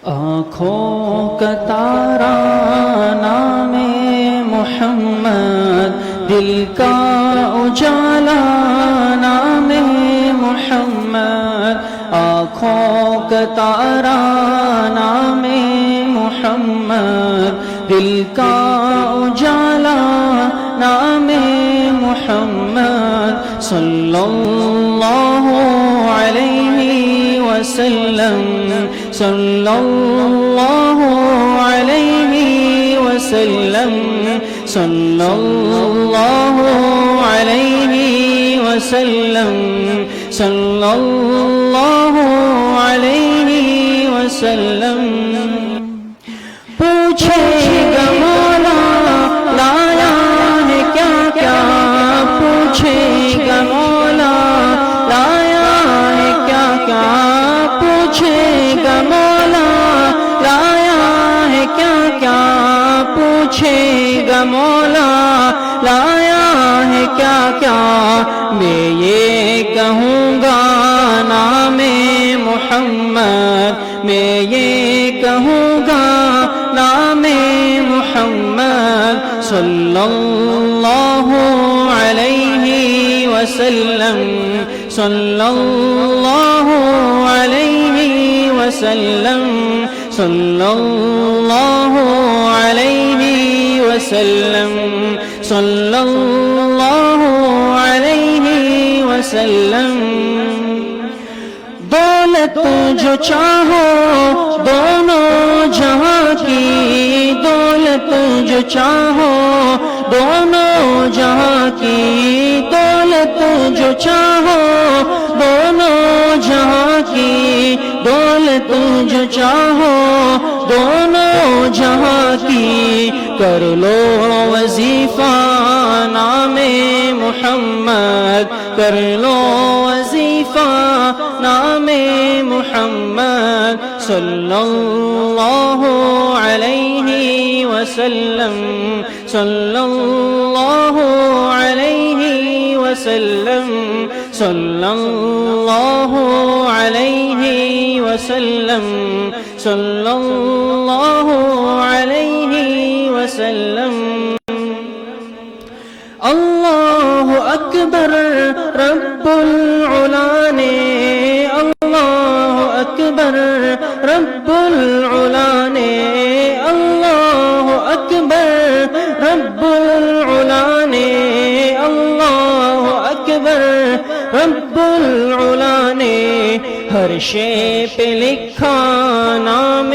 آنکھوں کا تارا نام محمد، دل کا اجالا نام محمد، آنکھوں کا تارا نام محمد، دل کا اجالا نام محمد، صلی اللہ علیہ وسلم، صلی اللہ علیہ وسلم، صلی اللہ علیہ وسلم، صلی اللہ علیہ وسلم۔ پوچھے گا مولا لایا ہے کیا کیا، پوچھے گا مولا لایا ہے کیا کیا، پوچھے گا مولا لایا ہے کیا کیا، پوچھے گا مولا لایا ہے کیا کیا، میں یہ کہوں گا نام محمد، میں یہ کہوں گا نام محمد، صلی اللہ علیہ وسلم، صلی اللہ علیہ وسلم، صلی اللہ علیہ وسلم، صلی اللہ علیہ وسلم۔ دولت جو چاہو دونوں جہاں کی، دولت جو چاہو دونوں جہاں کی، دولت جو چاہو دونوں جہاں کی، دولت جو چاہو دونوں جہاں کی، کر لو وظیفہ نام محمد، کر لو وظیفہ نام محمد، صلی اللہ علیہ وسلم، صلی اللہ علیہ وسلم، صلی اللہ علیہ وسلم، صلی اللہ علیہ وسلم۔ اللہ اکبر رب العلا نے، اللہ اکبر رب العلا نے، اللہ اکبر رب العلا نے، اللہ اکبر رب العلا نے، ہر شے پہ لکھا نام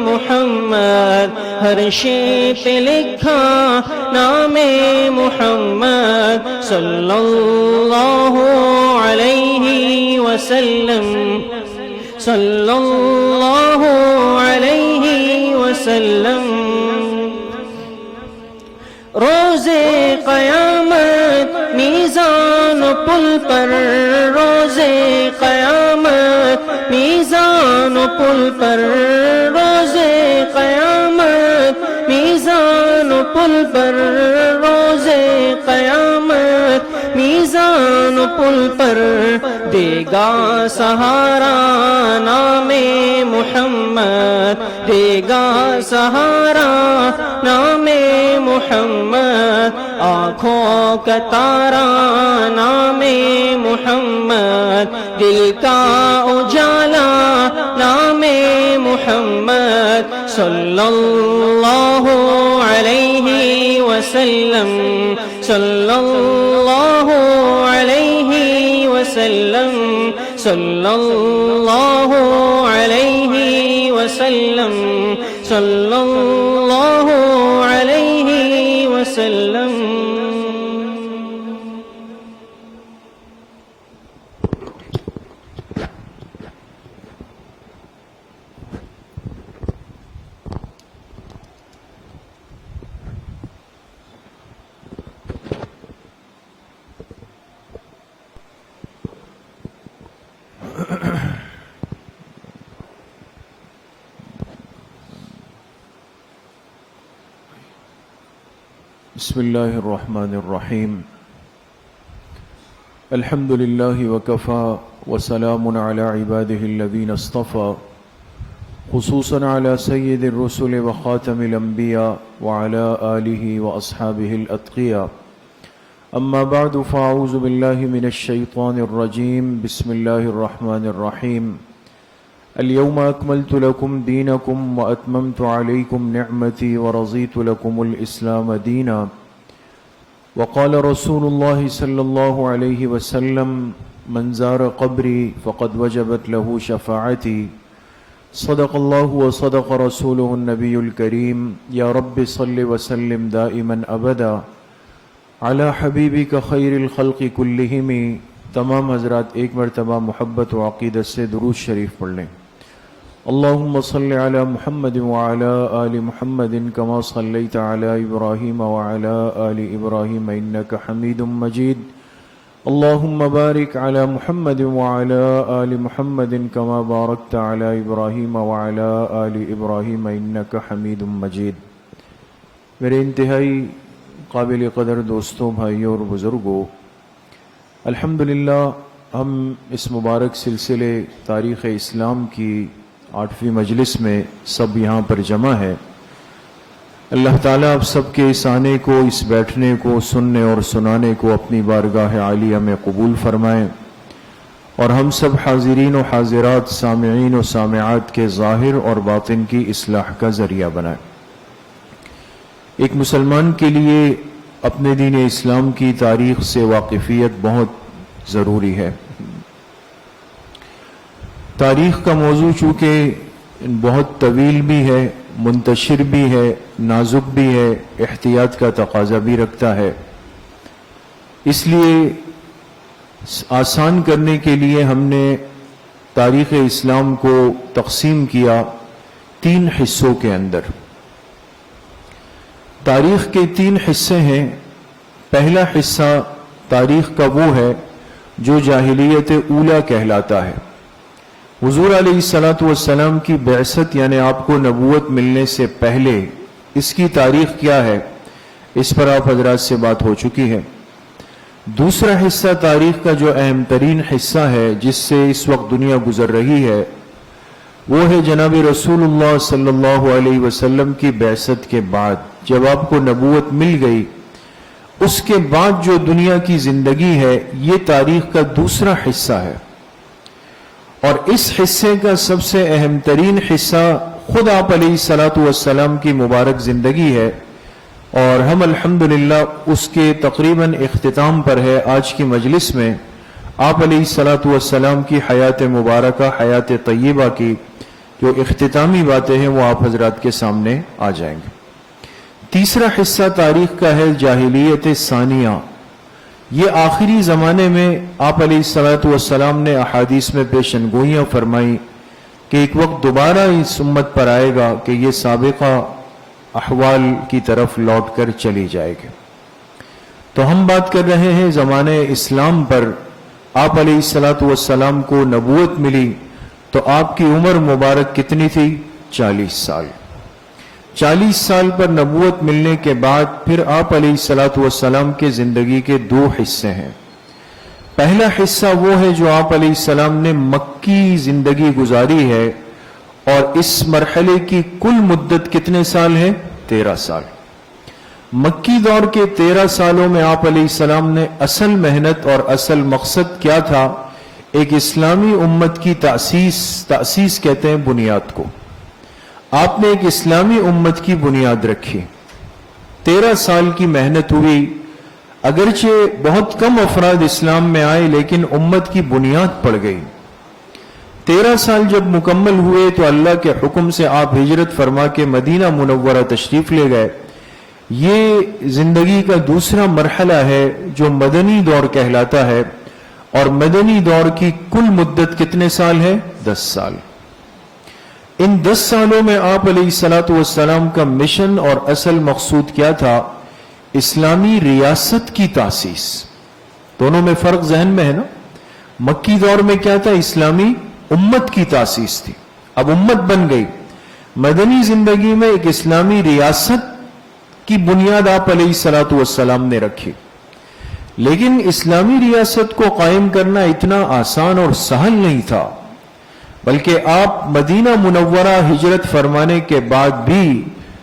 محمد، ہر شے پہ لکھا نام محمد، صلی اللہ علیہ وسلم، صلی اللہ علیہ وسلم۔ روز قیامت میزان و پل پر، روز قیامت میزان و پل پر، روز قیامت میزان و پل پر، روز قیامت میزان و پل پر، دے گا سہارا نام محمد، دے گا سہارا نام محمد، آنکھوں کا تارا نام محمد، دل کا اجالا نام محمد، صلی اللہ علیہ وسلم، صلی اللہ علیہ وسلم، صلی اللہ علیہ وسلم، صلی اللہ علیہ وسلم۔ بسم اللہ الرحمن الرحیم، الحمد للہ وکفى وسلام علی عباده الذین اصطفى، خصوصا على سيد الرسل وخاتم الأنبياء وعلى آله وأصحابه الأتقياء. أما بعد فأعوذ بالله من الشيطان الرجيم. بسم الله الرحمن الرحيم. اليوم أكملت لكم دينكم وأتممت عليكم نعمتي ورضيت لكم الإسلام دينا. وقال رسول الله صلى الله عليه وسلم: من زار قبري فقد وجبت له شفاعتي. صدق الله وصدق رسوله النبي الكريم. يا رب صل وسلم دائما أبدا على حبيبك خير الخلق كلهم. تمام حضرات ایک مرتبہ محبت و عقیدت سے درود شریف پڑھ لیں. اللهم صل على محمد وعلى آل محمد كما صليت على إبراهيم وعلى آل إبراهيم إنك حميد مجيد. اللهم بارك على محمد وعلى آل محمد كما باركت على إبراهيم وعلى آل إبراهيم إنك حميد مجيد. میرے انتہائی قابل قدر دوستوں، بھائیوں اور بزرگوں، الحمدللہ ہم اس مبارک سلسلے تاریخ اسلام کی 8ویں مجلس میں سب یہاں پر جمع ہے. اللہ تعالیٰ آپ سب کے اس آنے کو، اس بیٹھنے کو، سننے اور سنانے کو اپنی بارگاہ عالیہ میں قبول فرمائیں، اور ہم سب حاضرین و حاضرات، سامعین و سامعات کے ظاہر اور باطن کی اصلاح کا ذریعہ بنائیں. ایک مسلمان کے لیے اپنے دین اسلام کی تاریخ سے واقفیت بہت ضروری ہے. تاریخ کا موضوع چونکہ بہت طویل بھی ہے، منتشر بھی ہے، نازک بھی ہے، احتیاط کا تقاضا بھی رکھتا ہے، اس لیے آسان کرنے کے لیے ہم نے تاریخ اسلام کو تقسیم کیا 3 حصوں کے اندر. تاریخ کے 3 حصے ہیں. پہلا حصہ تاریخ کا وہ ہے جو جاہلیت اولیٰ کہلاتا ہے. حضور علیہ الصلاۃ والسلام کی بعثت یعنی آپ کو نبوت ملنے سے پہلے اس کی تاریخ کیا ہے، اس پر آپ حضرات سے بات ہو چکی ہے. دوسرا حصہ تاریخ کا جو اہم ترین حصہ ہے، جس سے اس وقت دنیا گزر رہی ہے، وہ ہے جناب رسول اللہ صلی اللہ علیہ وسلم کی بعثت کے بعد، جب آپ کو نبوت مل گئی، اس کے بعد جو دنیا کی زندگی ہے، یہ تاریخ کا دوسرا حصہ ہے. اور اس حصے کا سب سے اہم ترین حصہ خود آپ علیہ الصلاۃ والسلام کی مبارک زندگی ہے، اور ہم الحمدللہ اس کے تقریباً اختتام پر ہے. آج کی مجلس میں آپ علیہ الصلاۃ والسلام کی حیات مبارکہ، حیات طیبہ کی جو اختتامی باتیں ہیں وہ آپ حضرات کے سامنے آ جائیں گے. تیسرا حصہ تاریخ کا ہے جاہلیت ثانیہ. یہ آخری زمانے میں آپ علیہ الصلاۃ والسلام نے احادیث میں پیشن گوئیاں فرمائی کہ ایک وقت دوبارہ اس امت پر آئے گا کہ یہ سابقہ احوال کی طرف لوٹ کر چلی جائے گی. تو ہم بات کر رہے ہیں زمانے اسلام پر. آپ علیہ الصلاۃ والسلام کو نبوت ملی تو آپ کی عمر مبارک کتنی تھی؟ 40 سال. 40 سال پر نبوت ملنے کے بعد پھر آپ علیہ الصلاۃ والسلام کے زندگی کے 2 حصے ہیں. پہلا حصہ وہ ہے جو آپ علیہ السلام نے مکی زندگی گزاری ہے، اور اس مرحلے کی کل مدت کتنے سال ہے؟ 13 سال. مکی دور کے 13 سالوں میں آپ علیہ السلام نے اصل محنت اور اصل مقصد کیا تھا؟ ایک اسلامی امت کی تأسیس کہتے ہیں بنیاد کو. آپ نے ایک اسلامی امت کی بنیاد رکھی. 13 سال کی محنت ہوئی. اگرچہ بہت کم افراد اسلام میں آئے لیکن امت کی بنیاد پڑ گئی. 13 سال جب مکمل ہوئے تو اللہ کے حکم سے آپ ہجرت فرما کے مدینہ منورہ تشریف لے گئے. یہ زندگی کا دوسرا مرحلہ ہے جو مدنی دور کہلاتا ہے، اور مدنی دور کی کل مدت کتنے سال ہے؟ 10 سال. ان 10 سالوں میں آپ علیہ الصلاۃ والسلام کا مشن اور اصل مقصود کیا تھا؟ اسلامی ریاست کی تاسیس. دونوں میں فرق ذہن میں ہے نا. مکی دور میں کیا تھا؟ اسلامی امت کی تاسیس تھی، اب امت بن گئی. مدنی زندگی میں ایک اسلامی ریاست کی بنیاد آپ علیہ الصلاۃ والسلام نے رکھی. لیکن اسلامی ریاست کو قائم کرنا اتنا آسان اور سہل نہیں تھا. بلکہ آپ مدینہ منورہ ہجرت فرمانے کے بعد بھی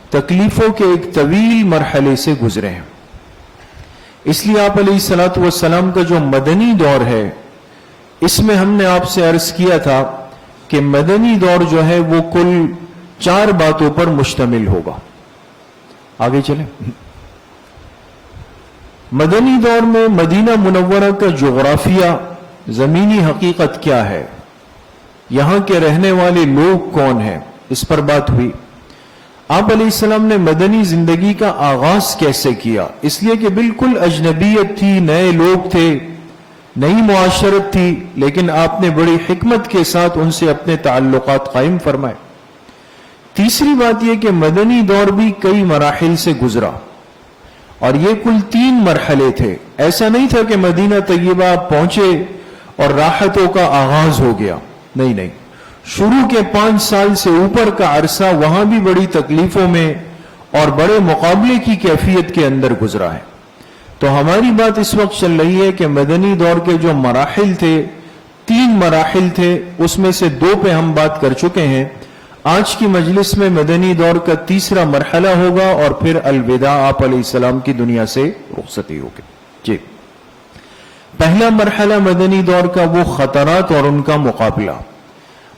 تکلیفوں کے ایک طویل مرحلے سے گزرے ہیں. اس لیے آپ علیہ الصلوۃ والسلام کا جو مدنی دور ہے، اس میں ہم نے آپ سے عرض کیا تھا کہ مدنی دور جو ہے وہ کل 4 باتوں پر مشتمل ہوگا. آگے چلیں. مدنی دور میں مدینہ منورہ کا جغرافیہ، زمینی حقیقت کیا ہے، یہاں کے رہنے والے لوگ کون ہیں، اس پر بات ہوئی. آپ علیہ السلام نے مدنی زندگی کا آغاز کیسے کیا؟ اس لیے کہ بالکل اجنبیت تھی، نئے لوگ تھے، نئی معاشرت تھی، لیکن آپ نے بڑی حکمت کے ساتھ ان سے اپنے تعلقات قائم فرمائے. تیسری بات یہ کہ مدنی دور بھی کئی مراحل سے گزرا، اور یہ کل 3 مرحلے تھے. ایسا نہیں تھا کہ مدینہ طیبہ پہنچے اور راحتوں کا آغاز ہو گیا. نہیں، شروع کے 5 سال سے اوپر کا عرصہ وہاں بھی بڑی تکلیفوں میں اور بڑے مقابلے کی کیفیت کے اندر گزرا ہے. تو ہماری بات اس وقت چل رہی ہے کہ مدنی دور کے جو مراحل تھے، 3 مراحل تھے، اس میں سے 2 پہ ہم بات کر چکے ہیں. آج کی مجلس میں مدنی دور کا تیسرا مرحلہ ہوگا، اور پھر الوداع، آپ علیہ السلام کی دنیا سے رخصتی ہوگی. جی، پہلا مرحلہ مدنی دور کا وہ خطرات اور ان کا مقابلہ.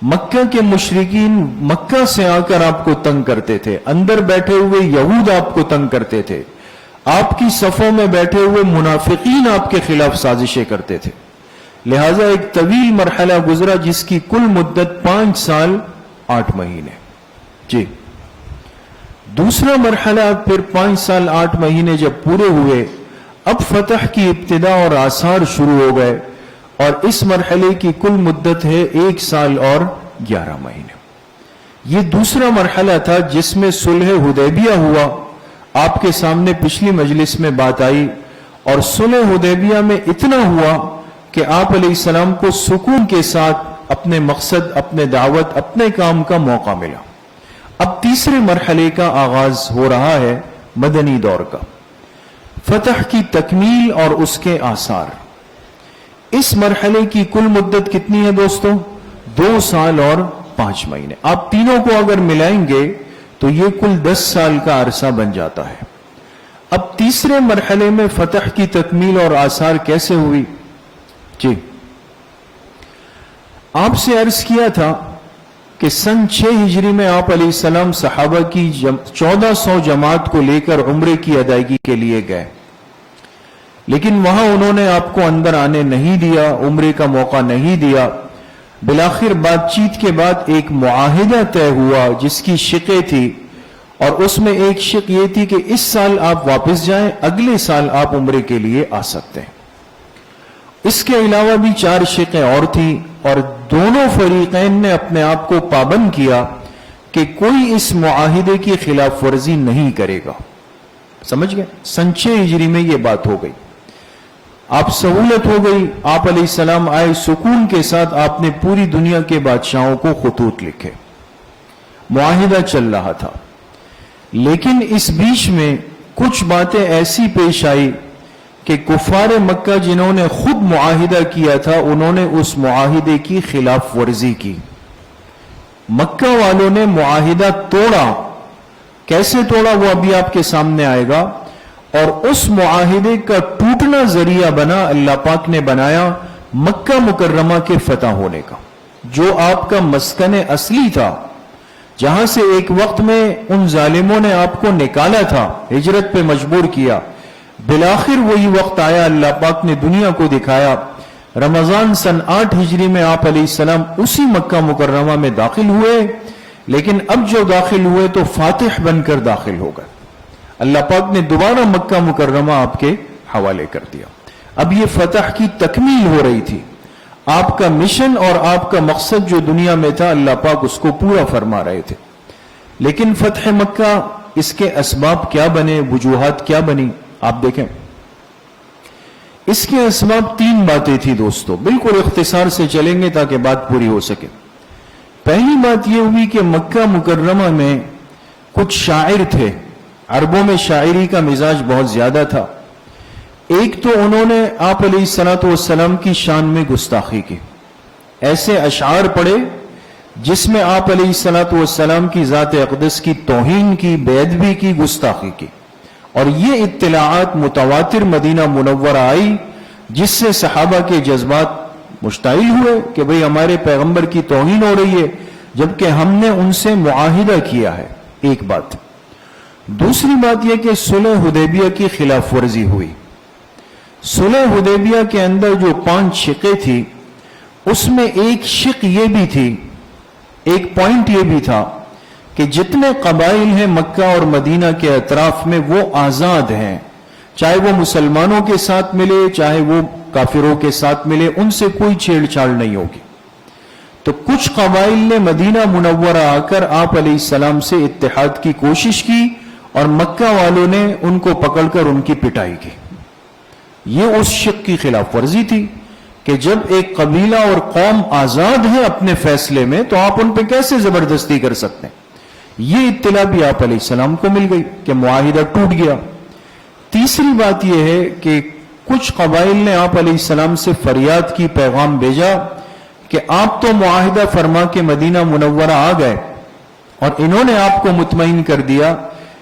مکہ کے مشرکین مکہ سے آ کر آپ کو تنگ کرتے تھے، اندر بیٹھے ہوئے یہود آپ کو تنگ کرتے تھے، آپ کی صفوں میں بیٹھے ہوئے منافقین آپ کے خلاف سازشیں کرتے تھے. لہذا ایک طویل مرحلہ گزرا جس کی کل مدت 5 سال 8 مہینے. جی، دوسرا مرحلہ پھر 5 سال 8 مہینے جب پورے ہوئے، اب فتح کی ابتدا اور آثار شروع ہو گئے، اور اس مرحلے کی کل مدت ہے 1 سال اور 11 مہینے. یہ دوسرا مرحلہ تھا جس میں صلح حدیبیہ ہوا. آپ کے سامنے پچھلی مجلس میں بات آئی، اور صلح حدیبیہ میں اتنا ہوا کہ آپ علیہ السلام کو سکون کے ساتھ اپنے مقصد، اپنے دعوت، اپنے کام کا موقع ملا. اب تیسرے مرحلے کا آغاز ہو رہا ہے مدنی دور کا، فتح کی تکمیل اور اس کے آثار. اس مرحلے کی کل مدت کتنی ہے دوستو؟ 2 سال اور 5 مہینے. آپ تینوں کو اگر ملائیں گے تو یہ کل 10 سال کا عرصہ بن جاتا ہے. اب تیسرے مرحلے میں فتح کی تکمیل اور آثار کیسے ہوئی؟ جی، آپ سے عرض کیا تھا کہ سن 6 ہجری میں آپ علیہ السلام صحابہ کی 1400 جماعت کو لے کر عمرے کی ادائیگی کے لیے گئے، لیکن وہاں انہوں نے آپ کو اندر آنے نہیں دیا، عمرے کا موقع نہیں دیا. بالآخر بات چیت کے بعد ایک معاہدہ طے ہوا جس کی شقیں تھی، اور اس میں ایک شق یہ تھی کہ اس سال آپ واپس جائیں، اگلے سال آپ عمرے کے لیے آ سکتے ہیں. اس کے علاوہ بھی 4 شقیں اور تھیں، اور دونوں فریقین نے اپنے آپ کو پابند کیا کہ کوئی اس معاہدے کی خلاف ورزی نہیں کرے گا. سمجھ گئے؟ سن 6 ہجری میں یہ بات ہو گئی. آپ سہولت ہو گئی، آپ علیہ السلام آئے سکون کے ساتھ، آپ نے پوری دنیا کے بادشاہوں کو خطوط لکھے، معاہدہ چل رہا تھا. لیکن اس بیچ میں کچھ باتیں ایسی پیش آئی کہ کفار مکہ جنہوں نے خود معاہدہ کیا تھا، انہوں نے اس معاہدے کی خلاف ورزی کی. مکہ والوں نے معاہدہ توڑا. کیسے توڑا وہ ابھی آپ کے سامنے آئے گا. اور اس معاہدے کا ٹوٹنا ذریعہ بنا، اللہ پاک نے بنایا مکہ مکرمہ کے فتح ہونے کا، جو آپ کا مسکن اصلی تھا، جہاں سے ایک وقت میں ان ظالموں نے آپ کو نکالا تھا، ہجرت پہ مجبور کیا. بالآخر وہی وقت آیا، اللہ پاک نے دنیا کو دکھایا. رمضان سن 8 ہجری میں آپ علیہ السلام اسی مکہ مکرمہ میں داخل ہوئے، لیکن اب جو داخل ہوئے تو فاتح بن کر داخل ہو گئے. اللہ پاک نے دوبارہ مکہ مکرمہ آپ کے حوالے کر دیا. اب یہ فتح کی تکمیل ہو رہی تھی. آپ کا مشن اور آپ کا مقصد جو دنیا میں تھا، اللہ پاک اس کو پورا فرما رہے تھے. لیکن فتح مکہ، اس کے اسباب کیا بنے، وجوہات کیا بنی، آپ دیکھیں. اس کے اسباب 3 باتیں تھی دوستو، بالکل اختصار سے چلیں گے تاکہ بات پوری ہو سکے. پہلی بات یہ ہوئی کہ مکہ مکرمہ میں کچھ شاعر تھے. عربوں میں شاعری کا مزاج بہت زیادہ تھا. ایک تو انہوں نے آپ علیہ الصلوۃ والسلام کی شان میں گستاخی کی، ایسے اشعار پڑھے جس میں آپ علیہ الصلوۃ والسلام کی ذات اقدس کی توہین کی، بے ادبی کی، گستاخی کی، اور یہ اطلاعات متواتر مدینہ منورہ آئی، جس سے صحابہ کے جذبات مشتعل ہوئے کہ بھئی ہمارے پیغمبر کی توہین ہو رہی ہے، جبکہ ہم نے ان سے معاہدہ کیا ہے۔ ایک بات۔ دوسری بات یہ کہ صلح حدیبیہ کی خلاف ورزی ہوئی۔ صلح حدیبیہ کے اندر جو 5 شقیں تھی، اس میں ایک شق یہ بھی تھی، ایک پوائنٹ یہ بھی تھا کہ جتنے قبائل ہیں مکہ اور مدینہ کے اطراف میں وہ آزاد ہیں، چاہے وہ مسلمانوں کے ساتھ ملے چاہے وہ کافروں کے ساتھ ملے، ان سے کوئی چھیڑ چھاڑ نہیں ہوگی۔ تو کچھ قبائل نے مدینہ منورہ آ کر آپ علیہ السلام سے اتحاد کی کوشش کی، اور مکہ والوں نے ان کو پکڑ کر ان کی پٹائی کی۔ یہ اس شق کی خلاف ورزی تھی کہ جب ایک قبیلہ اور قوم آزاد ہے اپنے فیصلے میں، تو آپ ان پہ کیسے زبردستی کر سکتے ہیں؟ یہ اطلاع بھی آپ علیہ السلام کو مل گئی کہ معاہدہ ٹوٹ گیا۔ تیسری بات یہ ہے کہ کچھ قبائل نے آپ علیہ السلام سے فریاد کی، پیغام بھیجا کہ آپ تو معاہدہ فرما کے مدینہ منورہ آ گئے اور انہوں نے آپ کو مطمئن کر دیا،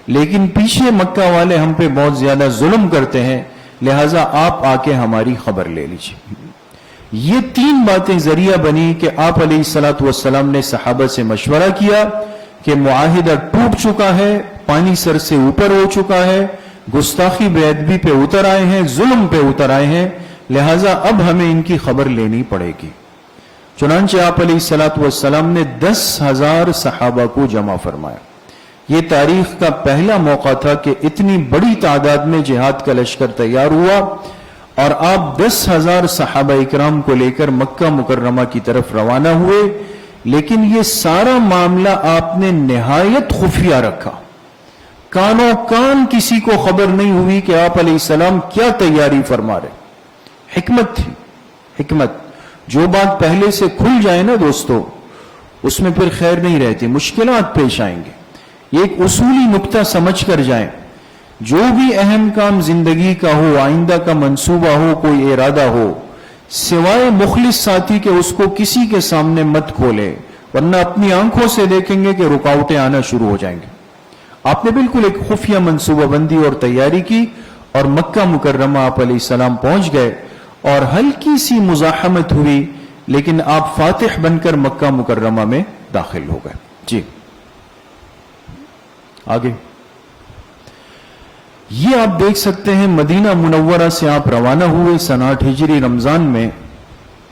لیکن پیچھے مکہ والے ہم پہ بہت زیادہ ظلم کرتے ہیں، لہٰذا آپ آ کے ہماری خبر لے لیجیے۔ یہ 3 باتیں ذریعہ بنی کہ آپ علیہ الصلوۃ والسلام نے صحابہ سے مشورہ کیا کہ معاہدہ ٹوٹ چکا ہے، پانی سر سے اوپر ہو چکا ہے، گستاخی بے ادبی پہ اتر آئے ہیں، ظلم پہ اتر آئے ہیں، لہٰذا اب ہمیں ان کی خبر لینی پڑے گی۔ چنانچہ آپ علیہ الصلوۃ والسلام نے 10,000 صحابہ کو جمع فرمایا۔ یہ تاریخ کا پہلا موقع تھا کہ اتنی بڑی تعداد میں جہاد کا لشکر تیار ہوا، اور آپ 10,000 صحابہ اکرام کو لے کر مکہ مکرمہ کی طرف روانہ ہوئے، لیکن یہ سارا معاملہ آپ نے نہایت خفیہ رکھا۔ کانوں کان کسی کو خبر نہیں ہوئی کہ آپ علیہ السلام کیا تیاری فرما رہے۔ حکمت تھی، حکمت۔ جو بات پہلے سے کھل جائے نا دوستو، اس میں پھر خیر نہیں رہتی، مشکلات پیش آئیں گے۔ یہ ایک اصولی نکتہ سمجھ کر جائیں، جو بھی اہم کام زندگی کا ہو، آئندہ کا منصوبہ ہو، کوئی ارادہ ہو، سوائے مخلص ساتھی کے اس کو کسی کے سامنے مت کھولے، ورنہ اپنی آنکھوں سے دیکھیں گے کہ رکاوٹیں آنا شروع ہو جائیں گے۔ آپ نے بالکل ایک خفیہ منصوبہ بندی اور تیاری کی، اور مکہ مکرمہ آپ علیہ السلام پہنچ گئے، اور ہلکی سی مزاحمت ہوئی، لیکن آپ فاتح بن کر مکہ مکرمہ میں داخل ہو گئے۔ جی آگے یہ آپ دیکھ سکتے ہیں، مدینہ منورہ سے آپ روانہ ہوئے سن 8 ہجری رمضان میں۔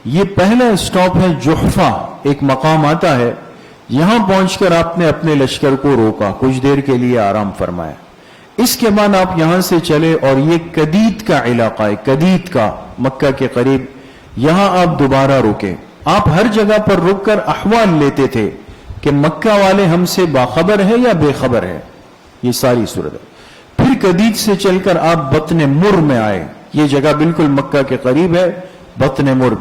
یہ پہلا اسٹاپ ہے جحفہ، ایک مقام آتا ہے، یہاں پہنچ کر آپ نے اپنے لشکر کو روکا، کچھ دیر کے لیے آرام فرمایا۔ اس کے بعد آپ یہاں سے چلے، اور یہ قدید کا علاقہ ہے، قدید کا، مکہ کے قریب، یہاں آپ دوبارہ رکے۔ آپ ہر جگہ پر رک کر احوال لیتے تھے کہ مکہ والے ہم سے باخبر ہے یا بے خبر ہے، یہ ساری صورت ہے۔ پھر قدید سے چل کر آپ بطن مر میں آئے، یہ جگہ بالکل مکہ کے قریب ہے، بطن مر۔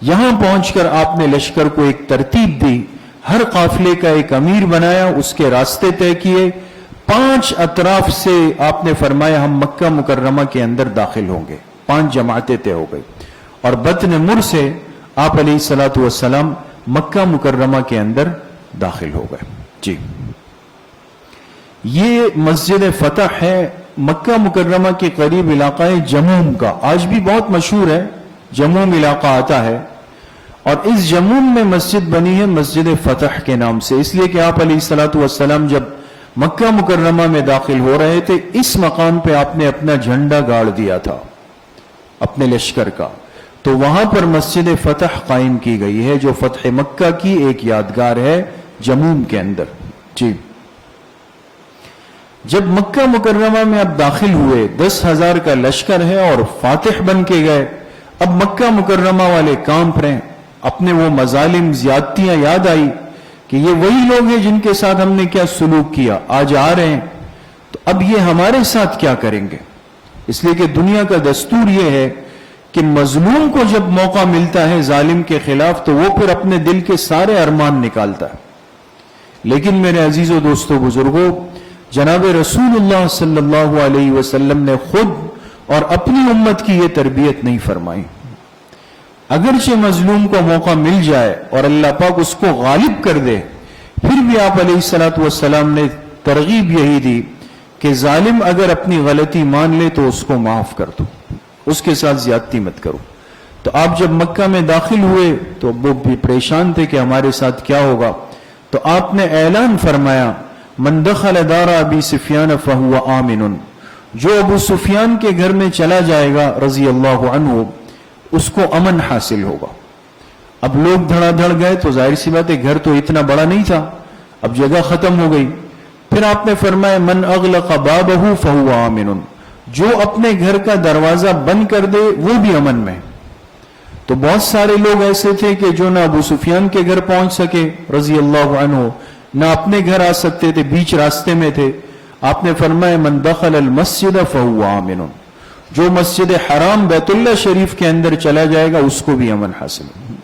یہاں پہنچ کر آپ نے لشکر کو ایک ترتیب دی، ہر قافلے کا ایک امیر بنایا، اس کے راستے طے کیے، 5 اطراف سے آپ نے فرمایا ہم مکہ مکرمہ کے اندر داخل ہوں گے، 5 جماعتیں طے ہو گئی، اور بطن مر سے آپ علیہ الصلوۃ والسلام مکہ مکرمہ کے اندر داخل ہو گئے۔ جی یہ مسجد فتح ہے، مکہ مکرمہ کے قریب علاقہ جموم کا، آج بھی بہت مشہور ہے، جموم علاقہ آتا ہے، اور اس جموم میں مسجد بنی ہے مسجد فتح کے نام سے، اس لیے کہ آپ علیہ الصلوۃ والسلام جب مکہ مکرمہ میں داخل ہو رہے تھے، اس مقام پہ آپ نے اپنا جھنڈا گاڑ دیا تھا اپنے لشکر کا، تو وہاں پر مسجد فتح قائم کی گئی ہے، جو فتح مکہ کی ایک یادگار ہے جموم کے اندر۔ جی جب مکہ مکرمہ میں اب داخل ہوئے، 10,000 کا لشکر ہے اور فاتح بن کے گئے، اب مکہ مکرمہ والے کانپ رہے ہیں، اپنے وہ مظالم، زیادتیاں یاد آئی کہ یہ وہی لوگ ہیں جن کے ساتھ ہم نے کیا سلوک کیا، آج آ رہے ہیں، تو اب یہ ہمارے ساتھ کیا کریں گے؟ اس لیے کہ دنیا کا دستور یہ ہے کہ مظلوم کو جب موقع ملتا ہے ظالم کے خلاف، تو وہ پھر اپنے دل کے سارے ارمان نکالتا ہے۔ لیکن میرے عزیزو دوستو بزرگوں، جناب رسول اللہ صلی اللہ علیہ وسلم نے خود اور اپنی امت کی یہ تربیت نہیں فرمائی۔ اگرچہ مظلوم کو موقع مل جائے اور اللہ پاک اس کو غالب کر دے، پھر بھی آپ علیہ الصلوۃ والسلام نے ترغیب یہی دی کہ ظالم اگر اپنی غلطی مان لے تو اس کو معاف کر دو، اس کے ساتھ زیادتی مت کرو۔ تو آپ جب مکہ میں داخل ہوئے تو وہ بھی پریشان تھے کہ ہمارے ساتھ کیا ہوگا، تو آپ نے اعلان فرمایا من دخل دار ابی سفیان فہو آمن، جو ابو سفیان کے گھر میں چلا جائے گا رضی اللہ عنہ اس کو امن حاصل ہوگا۔ اب لوگ دھڑا دھڑ گئے تو ظاہر سی بات ہے گھر تو اتنا بڑا نہیں تھا، اب جگہ ختم ہو گئی۔ پھر آپ نے فرمایا من اغلق بابہ فہو آمن، جو اپنے گھر کا دروازہ بند کر دے وہ بھی امن میں۔ تو بہت سارے لوگ ایسے تھے کہ جو نہ ابو سفیان کے گھر پہنچ سکے رضی اللہ عنہ، نہ اپنے گھر آ سکتے تھے، بیچ راستے میں تھے۔ آپ نے فرمایا من دخل المسجد فہو آمن، جو مسجد حرام بیت اللہ شریف کے اندر چلا جائے گا اس کو بھی امن حاصل ہے۔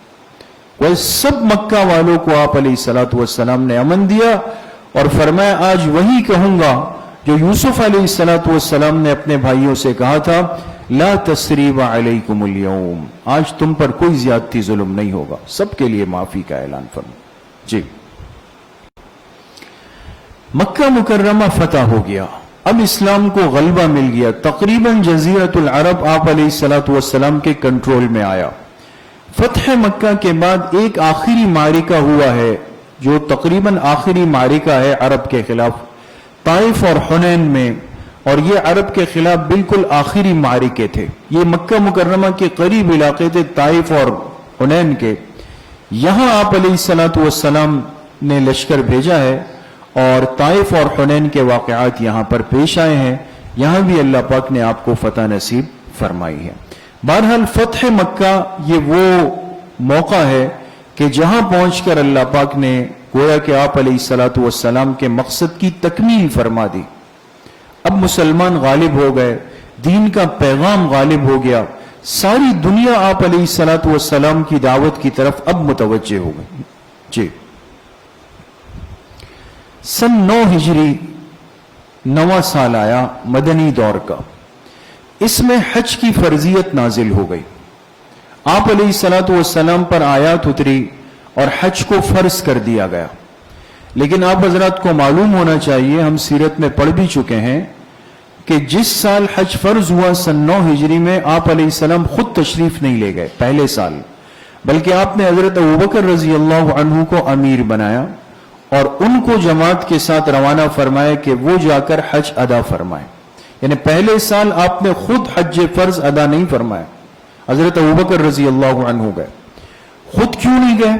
وہ سب مکہ والوں کو آپ علیہ الصلوۃ والسلام نے امن دیا اور فرمایا آج وہی کہوں گا جو یوسف علیہ الصلوۃ والسلام نے اپنے بھائیوں سے کہا تھا لا تثریب علیکم اليوم، آج تم پر کوئی زیادتی ظلم نہیں ہوگا، سب کے لیے معافی کا اعلان فرمایا۔ جی، مکہ مکرمہ فتح ہو گیا، اب اسلام کو غلبہ مل گیا، تقریباً جزیرۃ العرب آپ علیہ الصلوۃ والسلام کے کنٹرول میں آیا۔ فتح مکہ کے بعد ایک آخری معرکہ ہوا ہے جو تقریباً آخری معرکہ ہے عرب کے خلاف، طائف اور حنین میں، اور یہ عرب کے خلاف بالکل آخری معرکے تھے۔ یہ مکہ مکرمہ کے قریب علاقے تھے طائف اور حنین کے، یہاں آپ علیہ الصلوۃ والسلام نے لشکر بھیجا ہے اور طائف اور حنین کے واقعات یہاں پر پیش آئے ہیں، یہاں بھی اللہ پاک نے آپ کو فتح نصیب فرمائی ہے۔ بہرحال فتح مکہ یہ وہ موقع ہے کہ جہاں پہنچ کر اللہ پاک نے گویا کہ آپ علیہ الصلوۃ والسلام کے مقصد کی تکمیل فرما دی۔ اب مسلمان غالب ہو گئے، دین کا پیغام غالب ہو گیا، ساری دنیا آپ علیہ الصلوۃ والسلام کی دعوت کی طرف اب متوجہ ہو گئی۔ جی، سن 9 ہجری نواں سال آیا مدنی دور کا، اس میں حج کی فرضیت نازل ہو گئی، آپ علیہ الصلوۃ والسلام پر آیات اتری اور حج کو فرض کر دیا گیا۔ لیکن آپ حضرات کو معلوم ہونا چاہیے، ہم سیرت میں پڑھ بھی چکے ہیں کہ جس سال حج فرض ہوا سن 9 ہجری میں آپ علیہ السلام خود تشریف نہیں لے گئے پہلے سال، بلکہ آپ نے حضرت ابوبکر رضی اللہ عنہ کو امیر بنایا اور ان کو جماعت کے ساتھ روانہ فرمایا کہ وہ جا کر حج ادا فرمائیں۔ یعنی پہلے سال آپ نے خود حج فرض ادا نہیں فرمایا، حضرت ابوبکر رضی اللہ عنہ گئے۔ خود کیوں نہیں گئے؟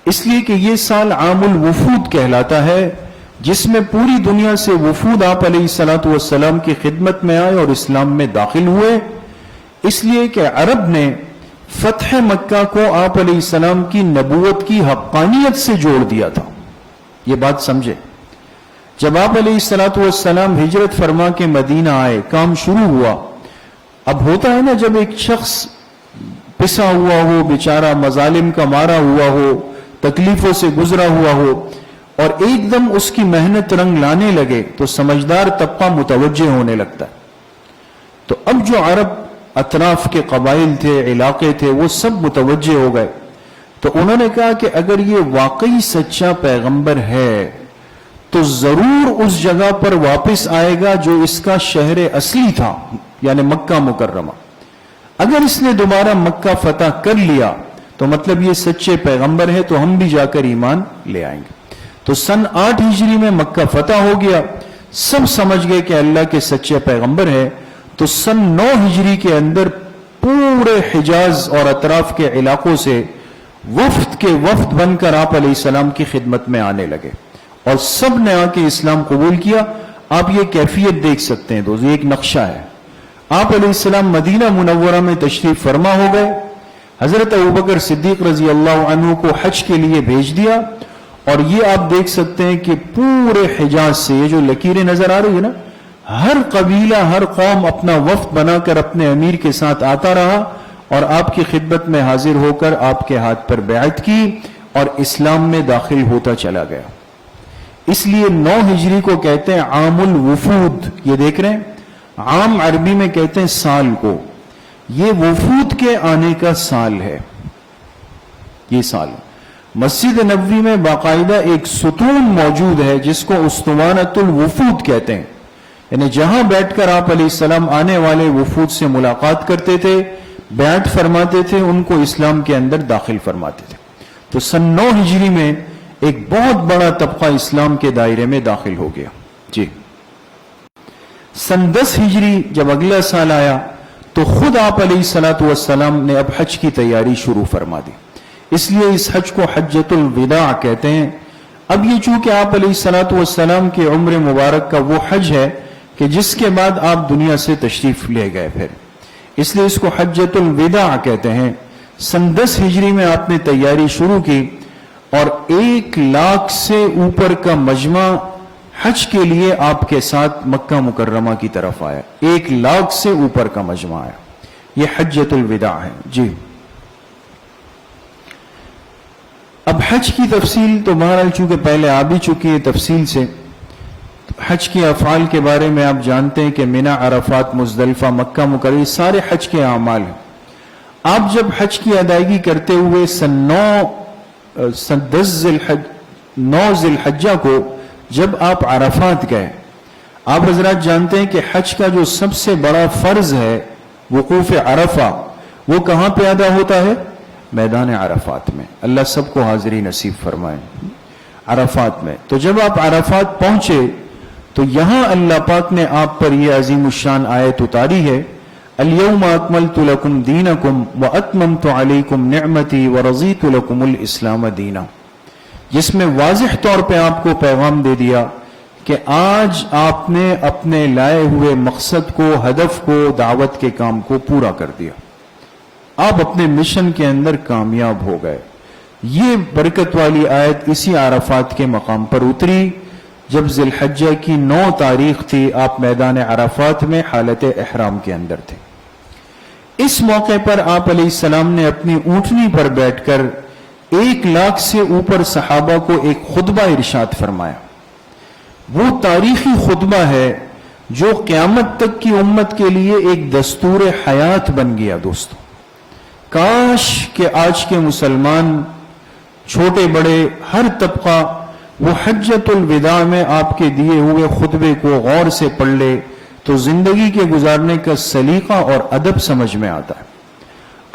اس لیے کہ یہ سال عام الوفود کہلاتا ہے، جس میں پوری دنیا سے وفود آپ علیہ الصلوۃ والسلام کی خدمت میں آئے اور اسلام میں داخل ہوئے، اس لیے کہ عرب نے فتح مکہ کو آپ علیہ السلام کی نبوت کی حقانیت سے جوڑ دیا تھا۔ یہ بات سمجھے، جب آپ علیہ الصلوۃ والسلام ہجرت فرما کے مدینہ آئے، کام شروع ہوا۔ اب ہوتا ہے نا جب ایک شخص پسا ہوا ہو، بیچارہ مظالم کا مارا ہوا ہو، تکلیفوں سے گزرا ہوا ہو، اور ایک دم اس کی محنت رنگ لانے لگے تو سمجھدار طبقہ متوجہ ہونے لگتا ہے۔ تو اب جو عرب اطراف کے قبائل تھے، علاقے تھے، وہ سب متوجہ ہو گئے۔ تو انہوں نے کہا کہ اگر یہ واقعی سچا پیغمبر ہے تو ضرور اس جگہ پر واپس آئے گا جو اس کا شہر اصلی تھا، یعنی مکہ مکرمہ۔ اگر اس نے دوبارہ مکہ فتح کر لیا تو مطلب یہ سچے پیغمبر ہے، تو ہم بھی جا کر ایمان لے آئیں گے۔ تو سن 8 ہجری میں مکہ فتح ہو گیا، سب سمجھ گئے کہ اللہ کے سچے پیغمبر ہے۔ تو سن 9 ہجری کے اندر پورے حجاز اور اطراف کے علاقوں سے وفد کے وفد بن کر آپ علیہ السلام کی خدمت میں آنے لگے اور سب نے آ کے اسلام قبول کیا۔ آپ یہ کیفیت دیکھ سکتے ہیں دوستو، یہ ایک نقشہ ہے۔ آپ علیہ السلام مدینہ منورہ میں تشریف فرما ہو گئے، حضرت ابوبکر صدیق رضی اللہ عنہ کو حج کے لیے بھیج دیا، اور یہ آپ دیکھ سکتے ہیں کہ پورے حجاز سے یہ جو لکیریں نظر آ رہی ہے نا، ہر قبیلہ ہر قوم اپنا وفد بنا کر اپنے امیر کے ساتھ آتا رہا اور آپ کی خدمت میں حاضر ہو کر آپ کے ہاتھ پر بیعت کی اور اسلام میں داخل ہوتا چلا گیا۔ اس لیے 9 ہجری کو کہتے ہیں عام الوفود۔ یہ دیکھ رہے ہیں، عام عربی میں کہتے ہیں سال کو، یہ وفود کے آنے کا سال ہے. یہ سال مسجد نبوی میں باقاعدہ ایک ستون موجود ہے جس کو اسطوانۃ الوفود کہتے ہیں، یعنی جہاں بیٹھ کر آپ علیہ السلام آنے والے وفود سے ملاقات کرتے تھے، بیعت فرماتے تھے، ان کو اسلام کے اندر داخل فرماتے تھے. تو سن 9 ہجری میں ایک بہت بڑا طبقہ اسلام کے دائرے میں داخل ہو گیا. جی سن 10 ہجری جب اگلا سال آیا تو خود آپ علیہ الصلوۃ والسلام نے اب حج کی تیاری شروع فرما دی. اس لیے اس حج کو حجۃ الوداع کہتے ہیں. اب یہ چونکہ آپ علیہ الصلوۃ والسلام کے عمر مبارک کا وہ حج ہے کہ جس کے بعد آپ دنیا سے تشریف لے گئے، پھر اس لیے اس کو حجۃ الوداع کہتے ہیں. سن 10 ہجری میں آپ نے تیاری شروع کی اور 1 لاکھ سے اوپر کا مجمع حج کے لیے آپ کے ساتھ مکہ مکرمہ کی طرف آیا. 1 لاکھ سے اوپر کا مجمع آیا. یہ حجۃ الوداع ہے. جی اب حج کی تفصیل تو بہرحال چونکہ پہلے آ بھی چکی ہے تفصیل سے. حج کے افعال کے بارے میں آپ جانتے ہیں کہ منی، عرفات، مزدلفہ، مکہ مکرمہ سارے حج کے اعمال ہیں. آپ جب حج کی ادائیگی کرتے ہوئے سن 9 ذی الحجہ کو جب آپ عرفات گئے، آپ حضرات جانتے ہیں کہ حج کا جو سب سے بڑا فرض ہے وقوف عرفہ، وہ کہاں پہ ادا ہوتا ہے؟ میدان عرفات میں. اللہ سب کو حاضری نصیب فرمائے. عرفات میں تو جب آپ عرفات پہنچے تو یہاں اللہ پاک نے آپ پر یہ عظیم الشان آیت اتاری ہے، الیوم اکملت لکم دینکم واتممت علیکم نعمتی ورضیت لکم الاسلام دینا، جس میں واضح طور پہ آپ کو پیغام دے دیا کہ آج آپ نے اپنے لائے ہوئے مقصد کو، ہدف کو، دعوت کے کام کو پورا کر دیا. آپ اپنے مشن کے اندر کامیاب ہو گئے. یہ برکت والی آیت اسی عرفات کے مقام پر اتری جب ذی الحجہ کی 9 تاریخ تھی. آپ میدان عرفات میں حالت احرام کے اندر تھے. اس موقع پر آپ علیہ السلام نے اپنی اونٹنی پر بیٹھ کر 1 لاکھ سے اوپر صحابہ کو ایک خطبہ ارشاد فرمایا. وہ تاریخی خطبہ ہے جو قیامت تک کی امت کے لیے ایک دستور حیات بن گیا. دوستو کاش کہ آج کے مسلمان چھوٹے بڑے ہر طبقہ وہ حجۃ الوداع میں آپ کے دیے ہوئے خطبے کو غور سے پڑھ لے تو زندگی کے گزارنے کا سلیقہ اور ادب سمجھ میں آتا ہے.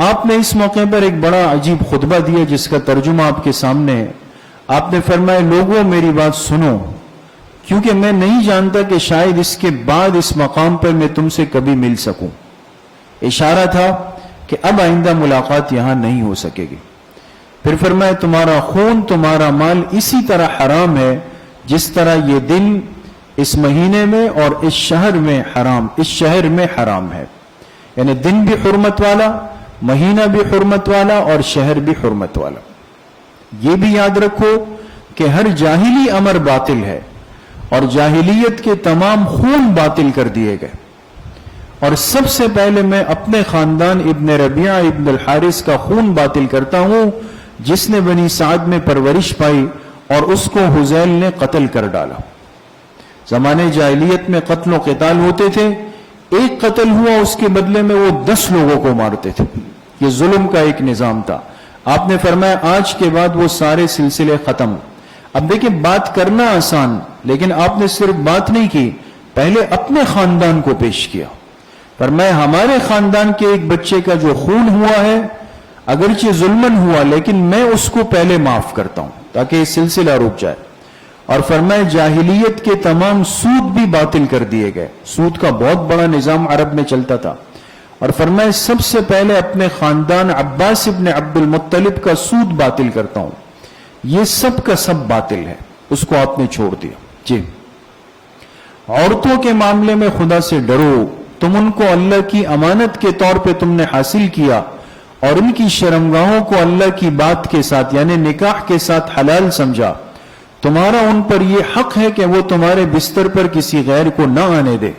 آپ نے اس موقع پر ایک بڑا عجیب خطبہ دیا جس کا ترجمہ آپ کے سامنے ہے. آپ نے فرمایا لوگوں میری بات سنو، کیونکہ میں نہیں جانتا کہ شاید اس کے بعد اس مقام پر میں تم سے کبھی مل سکوں. اشارہ تھا کہ اب آئندہ ملاقات یہاں نہیں ہو سکے گی. پھر فرمایا تمہارا خون، تمہارا مال اسی طرح حرام ہے جس طرح یہ دن اس مہینے میں اور اس شہر میں حرام ہے. یعنی دن بھی حرمت والا، مہینہ بھی حرمت والا اور شہر بھی حرمت والا. یہ بھی یاد رکھو کہ ہر جاہلی امر باطل ہے اور جاہلیت کے تمام خون باطل کر دیے گئے. اور سب سے پہلے میں اپنے خاندان ابن ربیعہ ابن الحارث کا خون باطل کرتا ہوں جس نے بنی سعد میں پرورش پائی اور اس کو حذیل نے قتل کر ڈالا. زمانے جاہلیت میں قتل و قتال ہوتے تھے. ایک قتل ہوا اس کے بدلے میں وہ 10 لوگوں کو مارتے تھے. یہ ظلم کا ایک نظام تھا. آپ نے فرمایا آج کے بعد وہ سارے سلسلے ختم. اب دیکھیں بات کرنا آسان، لیکن آپ نے صرف بات نہیں کی، پہلے اپنے خاندان کو پیش کیا. فرمایا ہمارے خاندان کے ایک بچے کا جو خون ہوا ہے اگرچہ ظلمن ہوا لیکن میں اس کو پہلے معاف کرتا ہوں تاکہ یہ سلسلہ رک جائے. اور فرمایا جاہلیت کے تمام سود بھی باطل کر دیے گئے. سود کا بہت بڑا نظام عرب میں چلتا تھا. اور فرمایا سب سے پہلے اپنے خاندان عباس ابن عبد المطلب کا سود باطل کرتا ہوں. یہ سب کا سب باطل ہے، اس کو آپ نے چھوڑ دیا. جی عورتوں کے معاملے میں خدا سے ڈرو. تم ان کو اللہ کی امانت کے طور پہ تم نے حاصل کیا اور ان کی شرمگاہوں کو اللہ کی بات کے ساتھ یعنی نکاح کے ساتھ حلال سمجھا. تمہارا ان پر یہ حق ہے کہ وہ تمہارے بستر پر کسی غیر کو نہ آنے دے.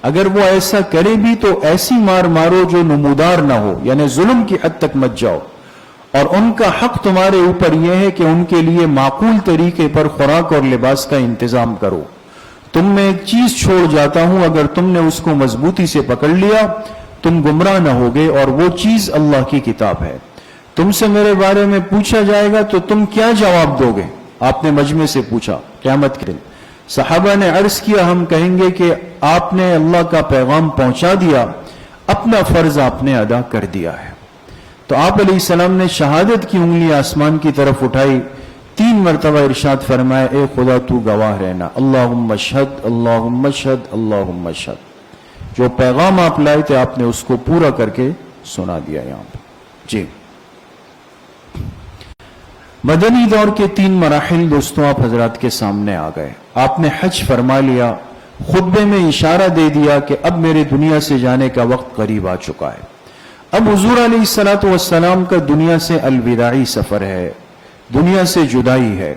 اگر وہ ایسا کرے بھی تو ایسی مار مارو جو نمودار نہ ہو، یعنی ظلم کی حد تک مت جاؤ. اور ان کا حق تمہارے اوپر یہ ہے کہ ان کے لیے معقول طریقے پر خوراک اور لباس کا انتظام کرو. تم میں ایک چیز چھوڑ جاتا ہوں، اگر تم نے اس کو مضبوطی سے پکڑ لیا تم گمراہ نہ ہوگے، اور وہ چیز اللہ کی کتاب ہے۔ تم سے میرے بارے میں پوچھا جائے گا تو تم کیا جواب دو گے؟ آپ نے مجمع سے پوچھا قیامت کے دن۔ صحابہ نے عرض کیا ہم کہیں گے کہ آپ نے اللہ کا پیغام پہنچا دیا، اپنا فرض آپ نے ادا کر دیا ہے۔ تو آپ علیہ السلام نے شہادت کی انگلی آسمان کی طرف اٹھائی، 3 مرتبہ ارشاد فرمایا اے خدا تو گواہ رہنا، اللہم اشہد اللہم اشہد اللہم اشہد۔ جو پیغام آپ لائے تھے آپ نے اس کو پورا کر کے سنا دیا یہاں پہ۔ جی، مدنی دور کے 3 مراحل دوستوں آپ حضرات کے سامنے آ گئے۔ آپ نے حج فرما لیا، خطبے میں اشارہ دے دیا کہ اب میرے دنیا سے جانے کا وقت قریب آ چکا ہے۔ اب حضور علیہ الصلوۃ والسلام کا دنیا سے الوداعی سفر ہے، دنیا سے جدائی ہے۔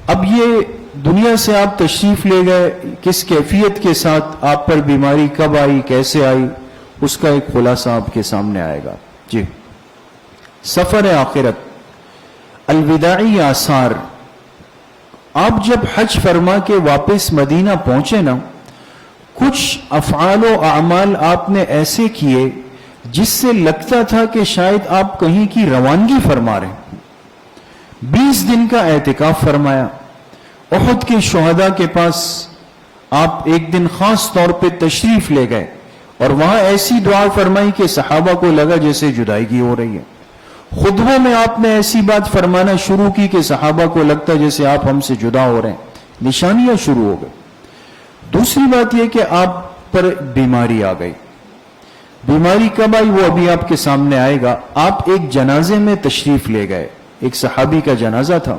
اب یہ دنیا سے آپ تشریف لے گئے، کس کیفیت کے ساتھ، آپ پر بیماری کب آئی، کیسے آئی، اس کا ایک خلاصہ آپ کے سامنے آئے گا۔ جی، سفر آخرت، الوداعی آثار۔ آپ جب حج فرما کے واپس مدینہ پہنچے نا، کچھ افعال و اعمال آپ نے ایسے کیے جس سے لگتا تھا کہ شاید آپ کہیں کی روانگی فرما رہے ہیں۔ 20 دن کا اعتکاف فرمایا، احد کے شہداء کے پاس آپ ایک دن خاص طور پہ تشریف لے گئے اور وہاں ایسی دعا فرمائی کہ صحابہ کو لگا جیسے جدائیگی ہو رہی ہے۔ خطبوں میں آپ نے ایسی بات فرمانا شروع کی کہ صحابہ کو لگتا جیسے آپ ہم سے جدا ہو رہے ہیں، نشانیاں شروع ہو گئی۔ دوسری بات یہ کہ آپ پر بیماری آ گئی۔ بیماری کب آئی وہ ابھی آپ کے سامنے آئے گا۔ آپ ایک جنازے میں تشریف لے گئے، ایک صحابی کا جنازہ تھا۔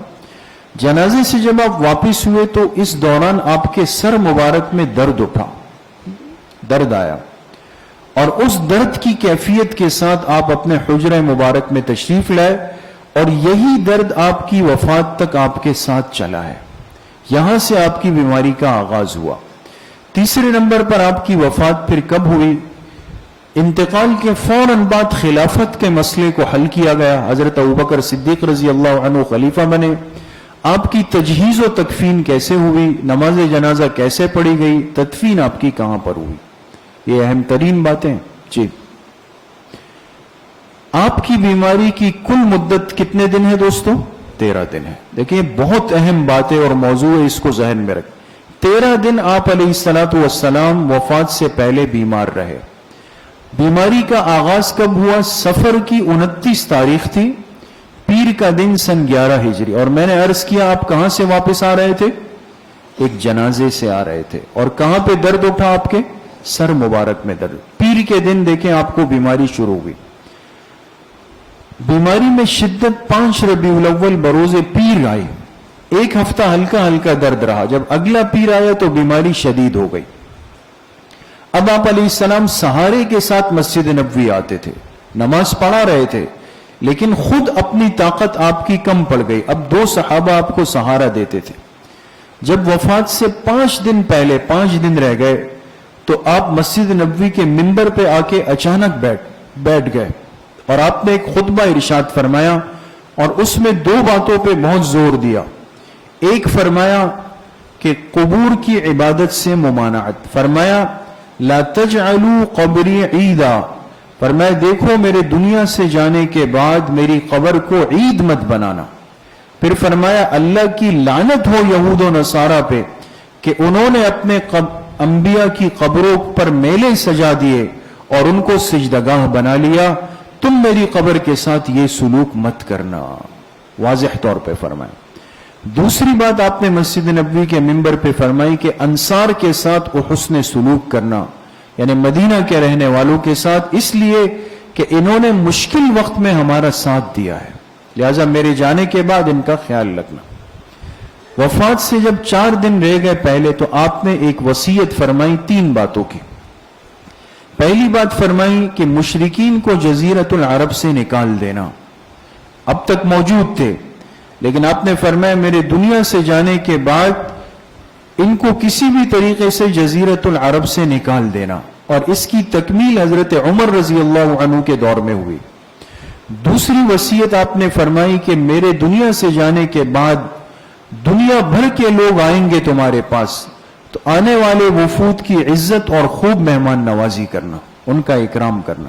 جنازے سے جب آپ واپس ہوئے تو اس دوران آپ کے سر مبارک میں درد اٹھا، درد آیا، اور اس درد کی کیفیت کے ساتھ آپ اپنے حجرہ مبارک میں تشریف لائے، اور یہی درد آپ کی وفات تک آپ کے ساتھ چلا ہے۔ یہاں سے آپ کی بیماری کا آغاز ہوا۔ تیسرے نمبر پر آپ کی وفات پھر کب ہوئی؟ انتقال کے فوراً بعد خلافت کے مسئلے کو حل کیا گیا، حضرت ابوبکر صدیق رضی اللہ عنہ خلیفہ بنے۔ آپ کی تجہیز و تکفین کیسے ہوئی، نماز جنازہ کیسے پڑھی گئی، تدفین آپ کی کہاں پر ہوئی، یہ اہم ترین باتیں۔ جی، آپ کی بیماری کی کل مدت کتنے دن ہے دوستو؟ 13 دن ہے۔ دیکھیں بہت اہم باتیں اور موضوع ہے، اس کو ذہن میں رکھ۔ 13 دن آپ علیہ الصلوۃ والسلام وفات سے پہلے بیمار رہے۔ بیماری کا آغاز کب ہوا؟ سفر کی 29 تاریخ تھی، پیر کا دن سن 11 ہجری، اور میں نے عرض کیا آپ کہاں سے واپس آ رہے تھے؟ ایک جنازے سے آ رہے تھے، اور کہاں پہ درد اٹھا؟ آپ کے سر مبارک میں درد۔ پیر کے دن دیکھیں آپ کو بیماری شروع ہوئی۔ بیماری میں شدت 5 ربیع الاول بروز پیر آئی، ایک ہفتہ ہلکا ہلکا درد رہا، جب اگلا پیر آیا تو بیماری شدید ہو گئی۔ اب آپ علیہ السلام سہارے کے ساتھ مسجد نبوی آتے تھے، نماز پڑھا رہے تھے، لیکن خود اپنی طاقت آپ کی کم پڑ گئی۔ اب 2 صحابہ آپ کو سہارا دیتے تھے۔ جب وفات سے 5 دن پہلے 5 دن رہ گئے تو آپ مسجد نبوی کے منبر پہ آ کے اچانک بیٹھ گئے، اور آپ نے ایک خطبہ ارشاد فرمایا، اور اس میں 2 باتوں پہ بہت زور دیا۔ ایک فرمایا کہ قبور کی عبادت سے ممانعت، فرمایا لا تجعلوا قبری عیدا، فرمایا دیکھو میرے دنیا سے جانے کے بعد میری قبر کو عید مت بنانا۔ پھر فرمایا اللہ کی لعنت ہو یہود و نصارہ پہ کہ انہوں نے اپنے انبیاء کی قبروں پر میلے سجا دیے اور ان کو سجدگاہ بنا لیا، تم میری قبر کے ساتھ یہ سلوک مت کرنا، واضح طور پہ فرمایا۔ دوسری بات آپ نے مسجد نبوی کے منبر پہ فرمائی کہ انصار کے ساتھ حسن سلوک کرنا، یعنی مدینہ کے رہنے والوں کے ساتھ، اس لیے کہ انہوں نے مشکل وقت میں ہمارا ساتھ دیا ہے، لہذا میرے جانے کے بعد ان کا خیال رکھنا۔ وفات سے جب 4 دن رہ گئے پہلے تو آپ نے ایک وصیت فرمائی 3 باتوں کی۔ پہلی بات فرمائی کہ مشرکین کو جزیرۃ العرب سے نکال دینا، اب تک موجود تھے، لیکن آپ نے فرمایا میرے دنیا سے جانے کے بعد ان کو کسی بھی طریقے سے جزیرۃ العرب سے نکال دینا، اور اس کی تکمیل حضرت عمر رضی اللہ عنہ کے دور میں ہوئی۔ دوسری وصیت آپ نے فرمائی کہ میرے دنیا سے جانے کے بعد دنیا بھر کے لوگ آئیں گے تمہارے پاس، تو آنے والے وفود کی عزت اور خوب مہمان نوازی کرنا، ان کا اکرام کرنا.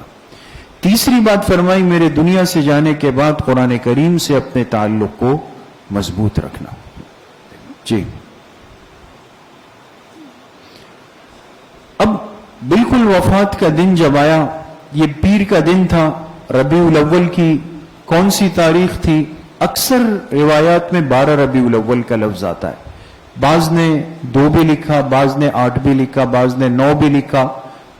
تیسری بات فرمائی میرے دنیا سے جانے کے بعد قرآن کریم سے اپنے تعلق کو مضبوط رکھنا. جی اب بالکل وفات کا دن جب آیا، یہ پیر کا دن تھا، ربیع الاول کی کون سی تاریخ تھی؟ اکثر روایات میں 12 ربیع الاول کا لفظ آتا ہے. بعض نے 2 بھی لکھا، بعض نے 8 بھی لکھا، بعض نے 9 بھی لکھا،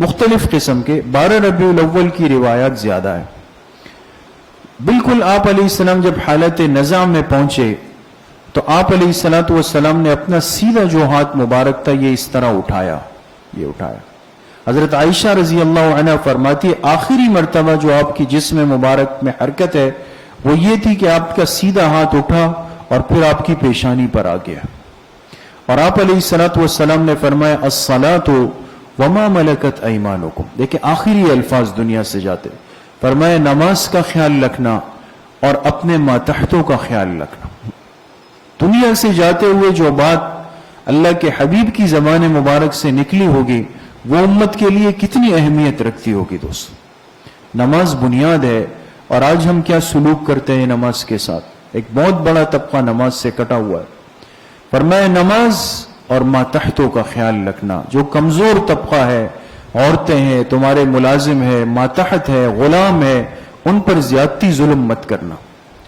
مختلف قسم کے. 12 ربیع الاول کی روایات زیادہ ہے. بالکل آپ علیہ السلام جب حالت نزع میں پہنچے تو آپ علیہ السلام نے اپنا سیدھا جو ہاتھ مبارک تھا یہ اس طرح اٹھایا، یہ اٹھایا. حضرت عائشہ رضی اللہ عنہ فرماتی ہے آخری مرتبہ جو آپ کی جسم مبارک میں حرکت ہے وہ یہ تھی کہ آپ کا سیدھا ہاتھ اٹھا اور پھر آپ کی پیشانی پر آ گیا. اور آپ علیہ السلام نے فرمایا الصلاۃ وما ملکت ایمانکم. دیکھیں آخری الفاظ دنیا سے جاتے، فرمایا نماز کا خیال رکھنا اور اپنے ماتحتوں کا خیال رکھنا. دنیا سے جاتے ہوئے جو بات اللہ کے حبیب کی زبان مبارک سے نکلی ہوگی وہ امت کے لیے کتنی اہمیت رکھتی ہوگی. دوست نماز بنیاد ہے، اور آج ہم کیا سلوک کرتے ہیں نماز کے ساتھ؟ ایک بہت بڑا طبقہ نماز سے کٹا ہوا ہے. فرمایا نماز اور ماتحتوں کا خیال رکھنا. جو کمزور طبقہ ہے، عورتیں ہیں، تمہارے ملازم ہے، ماتحت ہے، غلام ہے، ان پر زیادتی ظلم مت کرنا،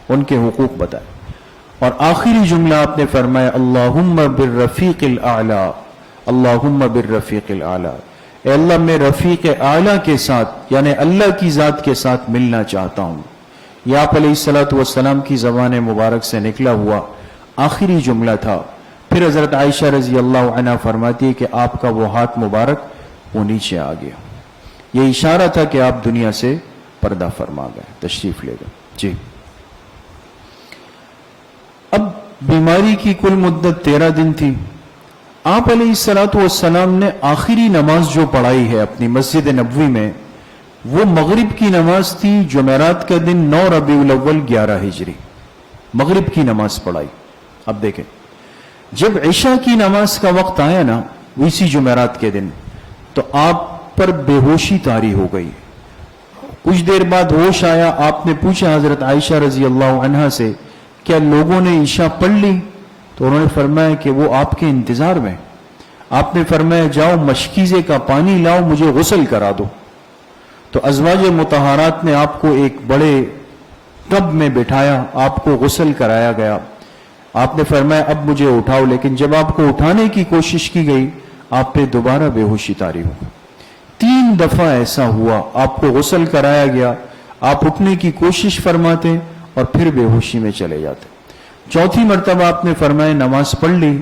ان کے حقوق بتائے. اور آخری جملہ آپ نے فرمایا اللہم بالرفیق الاعلی، اللہم بالرفیق الاعلی. اے اللہ میں رفیق اعلیٰ کے ساتھ یعنی اللہ کی ذات کے ساتھ ملنا چاہتا ہوں. یہ آپ علیہ السلام کی زبان مبارک سے نکلا ہوا آخری جملہ تھا. پھر حضرت عائشہ رضی اللہ عنہ فرماتی ہے کہ آپ کا وہ ہاتھ مبارک وہ نیچے آ گیا. یہ اشارہ تھا کہ آپ دنیا سے پردہ فرما گئے، تشریف لے گئے. جی اب بیماری کی کل مدت 13 دن تھی. آپ علیہ السلام نے آخری نماز جو پڑھائی ہے اپنی مسجد نبوی میں وہ مغرب کی نماز تھی. جمعرات کا دن 9 ربیع الاول 11 ہجری مغرب کی نماز پڑھائی. اب دیکھیں جب عشاء کی نماز کا وقت آیا نا اسی جمعرات کے دن تو آپ پر بے ہوشی طاری ہو گئی. کچھ دیر بعد ہوش آیا. آپ نے پوچھا حضرت عائشہ رضی اللہ عنہا سے کیا لوگوں نے عشاء پڑھ لی؟ تو انہوں نے فرمایا کہ وہ آپ کے انتظار میں. آپ نے فرمایا جاؤ مشکیزے کا پانی لاؤ مجھے غسل کرا دو. تو ازواج مطہرات نے آپ کو ایک بڑے ٹب میں بٹھایا، آپ کو غسل کرایا گیا. آپ نے فرمایا اب مجھے اٹھاؤ، لیکن جب آپ کو اٹھانے کی کوشش کی گئی آپ پہ دوبارہ بے ہوشی طاری ہو. 3 دفعہ ایسا ہوا. آپ کو غسل کرایا گیا، آپ اٹھنے کی کوشش فرماتے اور پھر بے ہوشی میں چلے جاتے. 4تھی مرتبہ آپ نے فرمایا نماز پڑھ لی.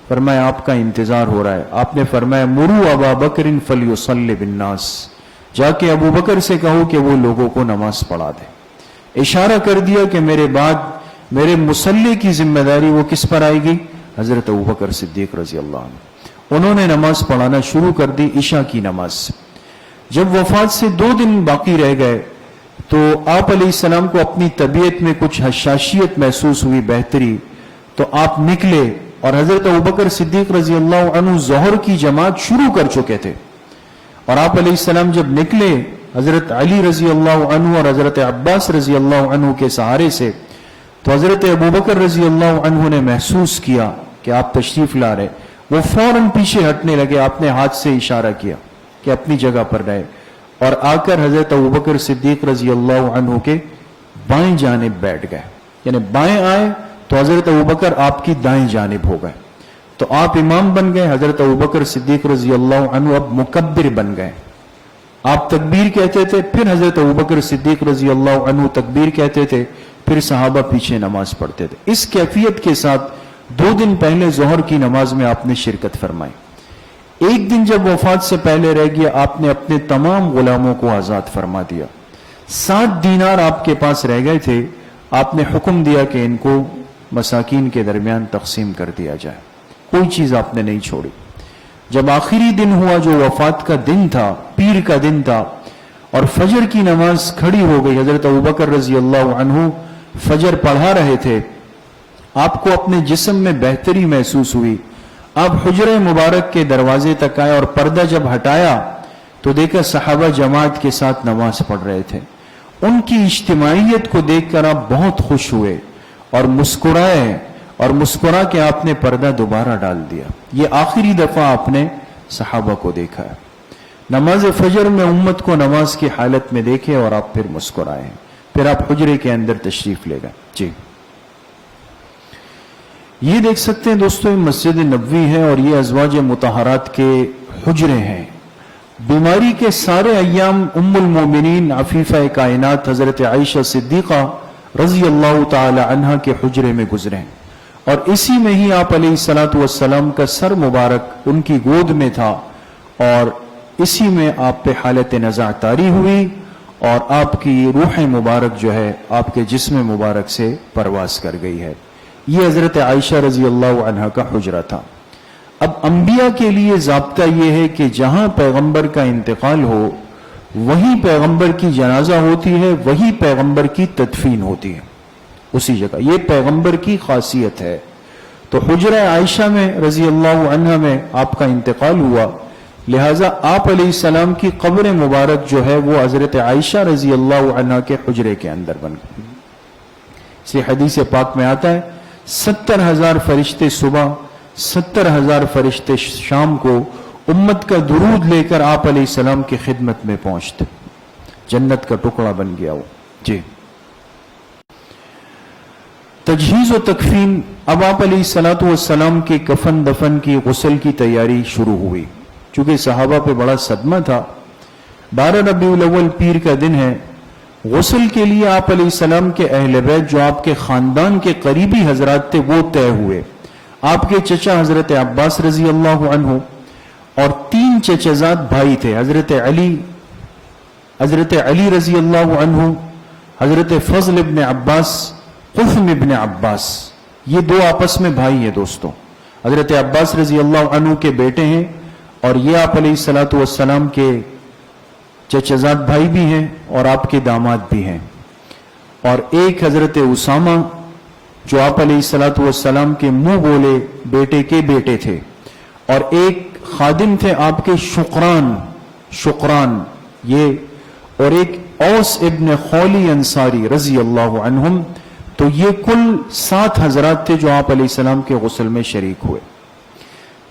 فرمایا آپ کا انتظار ہو رہا ہے. آپ نے فرمایا مرو ابا بکر فلیصلی بالناس، جا کے ابو بکر سے کہو کہ وہ لوگوں کو نماز پڑھا دے. اشارہ کر دیا کہ میرے بعد میرے مصلی کی ذمہ داری وہ کس پر آئے گی؟ حضرت ابو بکر صدیق رضی اللہ عنہ. انہوں نے نماز پڑھانا شروع کر دی عشاء کی نماز. جب وفات سے 2 دن باقی رہ گئے تو آپ علیہ السلام کو اپنی طبیعت میں کچھ حشاشیت محسوس ہوئی، بہتری. تو آپ نکلے اور حضرت ابوبکر صدیق رضی اللہ عنہ ظہر کی جماعت شروع کر چکے تھے. اور آپ علیہ السلام جب نکلے حضرت علی رضی اللہ عنہ اور حضرت عباس رضی اللہ عنہ کے سہارے سے، تو حضرت ابوبکر رضی اللہ عنہ نے محسوس کیا کہ آپ تشریف لا رہے. وہ فوراً پیچھے ہٹنے لگے. آپ نے ہاتھ سے اشارہ کیا کہ اپنی جگہ پر رہے اور آ کر حضرت ابوبکر صدیق رضی اللہ عنہ کے بائیں جانب بیٹھ گئے. یعنی بائیں آئے تو حضرت ابوبکر آپ کی دائیں جانب ہو گئے. تو آپ امام بن گئے. حضرت ابوبکر صدیق رضی اللہ عنہ اب مکبر بن گئے. آپ تکبیر کہتے تھے، پھر حضرت ابوبکر صدیق رضی اللہ عنہ تکبیر کہتے تھے، پھر صحابہ پیچھے نماز پڑھتے تھے. اس کیفیت کے ساتھ 2 دن پہلے ظہر کی نماز میں آپ نے شرکت فرمائی. ایک دن جب وفات سے پہلے رہ گیا آپ نے اپنے تمام غلاموں کو آزاد فرما دیا. 7 دینار آپ کے پاس رہ گئے تھے. آپ نے حکم دیا کہ ان کو مساکین کے درمیان تقسیم کر دیا جائے. کوئی چیز آپ نے نہیں چھوڑی. جب آخری دن ہوا جو وفات کا دن تھا، پیر کا دن تھا، اور فجر کی نماز کھڑی ہو گئی، حضرت ابوبکر رضی اللہ عنہ فجر پڑھا رہے تھے. آپ کو اپنے جسم میں بہتری محسوس ہوئی. آپ حجرہ مبارک کے دروازے تک آئے اور پردہ جب ہٹایا تو دیکھا صحابہ جماعت کے ساتھ نماز پڑھ رہے تھے. ان کی اجتماعیت کو دیکھ کر آپ بہت خوش ہوئے اور مسکرائے، اور مسکرا کے آپ نے پردہ دوبارہ ڈال دیا. یہ آخری دفعہ آپ نے صحابہ کو دیکھا ہے. نماز فجر میں امت کو نماز کی حالت میں دیکھے اور آپ پھر مسکرائے. پھر آپ حجرے کے اندر تشریف لے گئے. جی یہ دیکھ سکتے ہیں دوستو، یہ مسجد نبوی ہے اور یہ ازواج مطہرات کے حجرے ہیں. بیماری کے سارے ایام ام المومنین عفیفہ کائنات حضرت عائشہ صدیقہ رضی اللہ تعالی عنہ کے حجرے میں گزرے، اور اسی میں ہی آپ علیہ الصلوۃ والسلام کا سر مبارک ان کی گود میں تھا، اور اسی میں آپ پہ حالت نزع طاری ہوئی اور آپ کی روح مبارک جو ہے آپ کے جسم مبارک سے پرواز کر گئی ہے. یہ حضرت عائشہ رضی اللہ عنہ کا حجرہ تھا. اب انبیاء کے لیے ضابطہ یہ ہے کہ جہاں پیغمبر کا انتقال ہو وہی پیغمبر کی جنازہ ہوتی ہے، وہی پیغمبر کی تدفین ہوتی ہے اسی جگہ. یہ پیغمبر کی خاصیت ہے. تو حجرہ عائشہ میں رضی اللہ عنہ میں آپ کا انتقال ہوا، لہٰذا آپ علیہ السلام کی قبر مبارک جو ہے وہ حضرت عائشہ رضی اللہ عنہ کے حجرے کے اندر بن گئی. اس لیے حدیث پاک میں آتا ہے 70,000 فرشتے صبح، 70,000 فرشتے شام کو امت کا درود لے کر آپ علیہ السلام کی خدمت میں پہنچتے. جنت کا ٹکڑا بن گیا وہ. جی تجہیز و تکفین. اب آپ علیہ الصلوۃ والسلام کے کفن دفن کی غسل کی تیاری شروع ہوئی. چونکہ صحابہ پہ بڑا صدمہ تھا. 12 ربیع الاول پیر کا دن ہے. غسل کے لیے آپ علیہ السلام کے اہل بیت جو آپ کے خاندان کے قریبی حضرات تھے وہ طے ہوئے. آپ کے چچا حضرت عباس رضی اللہ عنہ اور 3 چچزاد بھائی تھے، حضرت علی رضی اللہ عنہ، حضرت فضل ابن عباس، قثم ابن عباس. یہ 2 آپس میں بھائی ہیں دوستوں. حضرت عباس رضی اللہ عنہ کے بیٹے ہیں اور یہ آپ علیہ الصلوۃ والسلام کے چچزاد بھائی بھی ہیں اور آپ کے داماد بھی ہیں. اور ایک حضرت اسامہ جو آپ علیہ الصلوۃ والسلام کے منہ بولے بیٹے کے بیٹے تھے، اور ایک خادم تھے آپ کے شقران یہ، اور ایک اوس ابن خولی انصاری رضی اللہ عنہم. تو یہ کل 7 حضرات تھے جو آپ علیہ السلام کے غسل میں شریک ہوئے.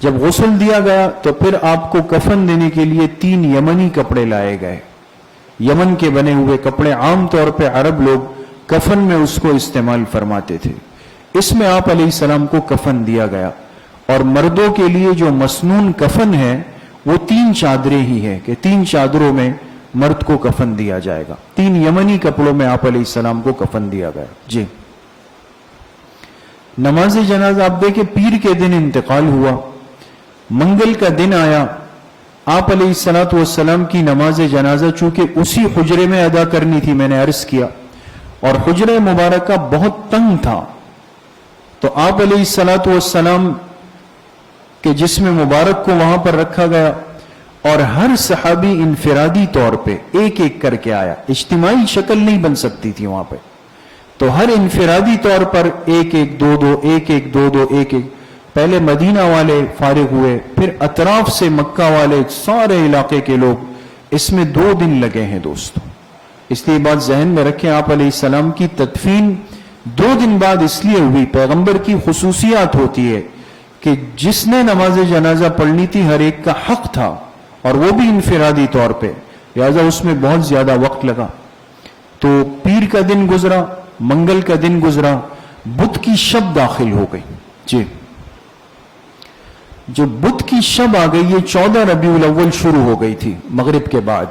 جب غسل دیا گیا تو پھر آپ کو کفن دینے کے لیے 3 یمنی کپڑے لائے گئے. یمن کے بنے ہوئے کپڑے عام طور پہ عرب لوگ کفن میں اس کو استعمال فرماتے تھے. اس میں آپ علیہ السلام کو کفن دیا گیا. اور مردوں کے لیے جو مسنون کفن ہے وہ 3 چادریں ہی ہیں کہ 3 چادروں میں مرد کو کفن دیا جائے گا. 3 یمنی کپڑوں میں آپ علیہ السلام کو کفن دیا گیا. جی نماز جنازہ آپ دیکھیں پیر کے دن انتقال ہوا، منگل کا دن آیا. آپ علیہ الصلوۃ والسلام کی نماز جنازہ چونکہ اسی حجرے میں ادا کرنی تھی، میں نے عرض کیا، اور حجرہ مبارکہ بہت تنگ تھا. تو آپ علیہ الصلوۃ والسلام کے جسم مبارک کو وہاں پر رکھا گیا، اور ہر صحابی انفرادی طور پہ ایک ایک کر کے آیا. اجتماعی شکل نہیں بن سکتی تھی وہاں پہ، تو ہر انفرادی طور پر ایک ایک دو دو ایک ایک دو دو ایک ایک. پہلے مدینہ والے فارغ ہوئے، پھر اطراف سے مکہ والے سارے علاقے کے لوگ. اس میں 2 دن لگے ہیں دوستوں. اس لیے بات ذہن میں رکھیں، آپ علیہ السلام کی تدفین 2 دن بعد اس لیے ہوئی. پیغمبر کی خصوصیات ہوتی ہے کہ جس نے نماز جنازہ پڑھنی تھی ہر ایک کا حق تھا، اور وہ بھی انفرادی طور پہ، لہذا اس میں بہت زیادہ وقت لگا. تو پیر کا دن گزرا، منگل کا دن گزرا، بدھ کی شب داخل ہو گئی. جی جو بدھ کی شب آ گئی، یہ 14 ربیع الاول شروع ہو گئی تھی مغرب کے بعد.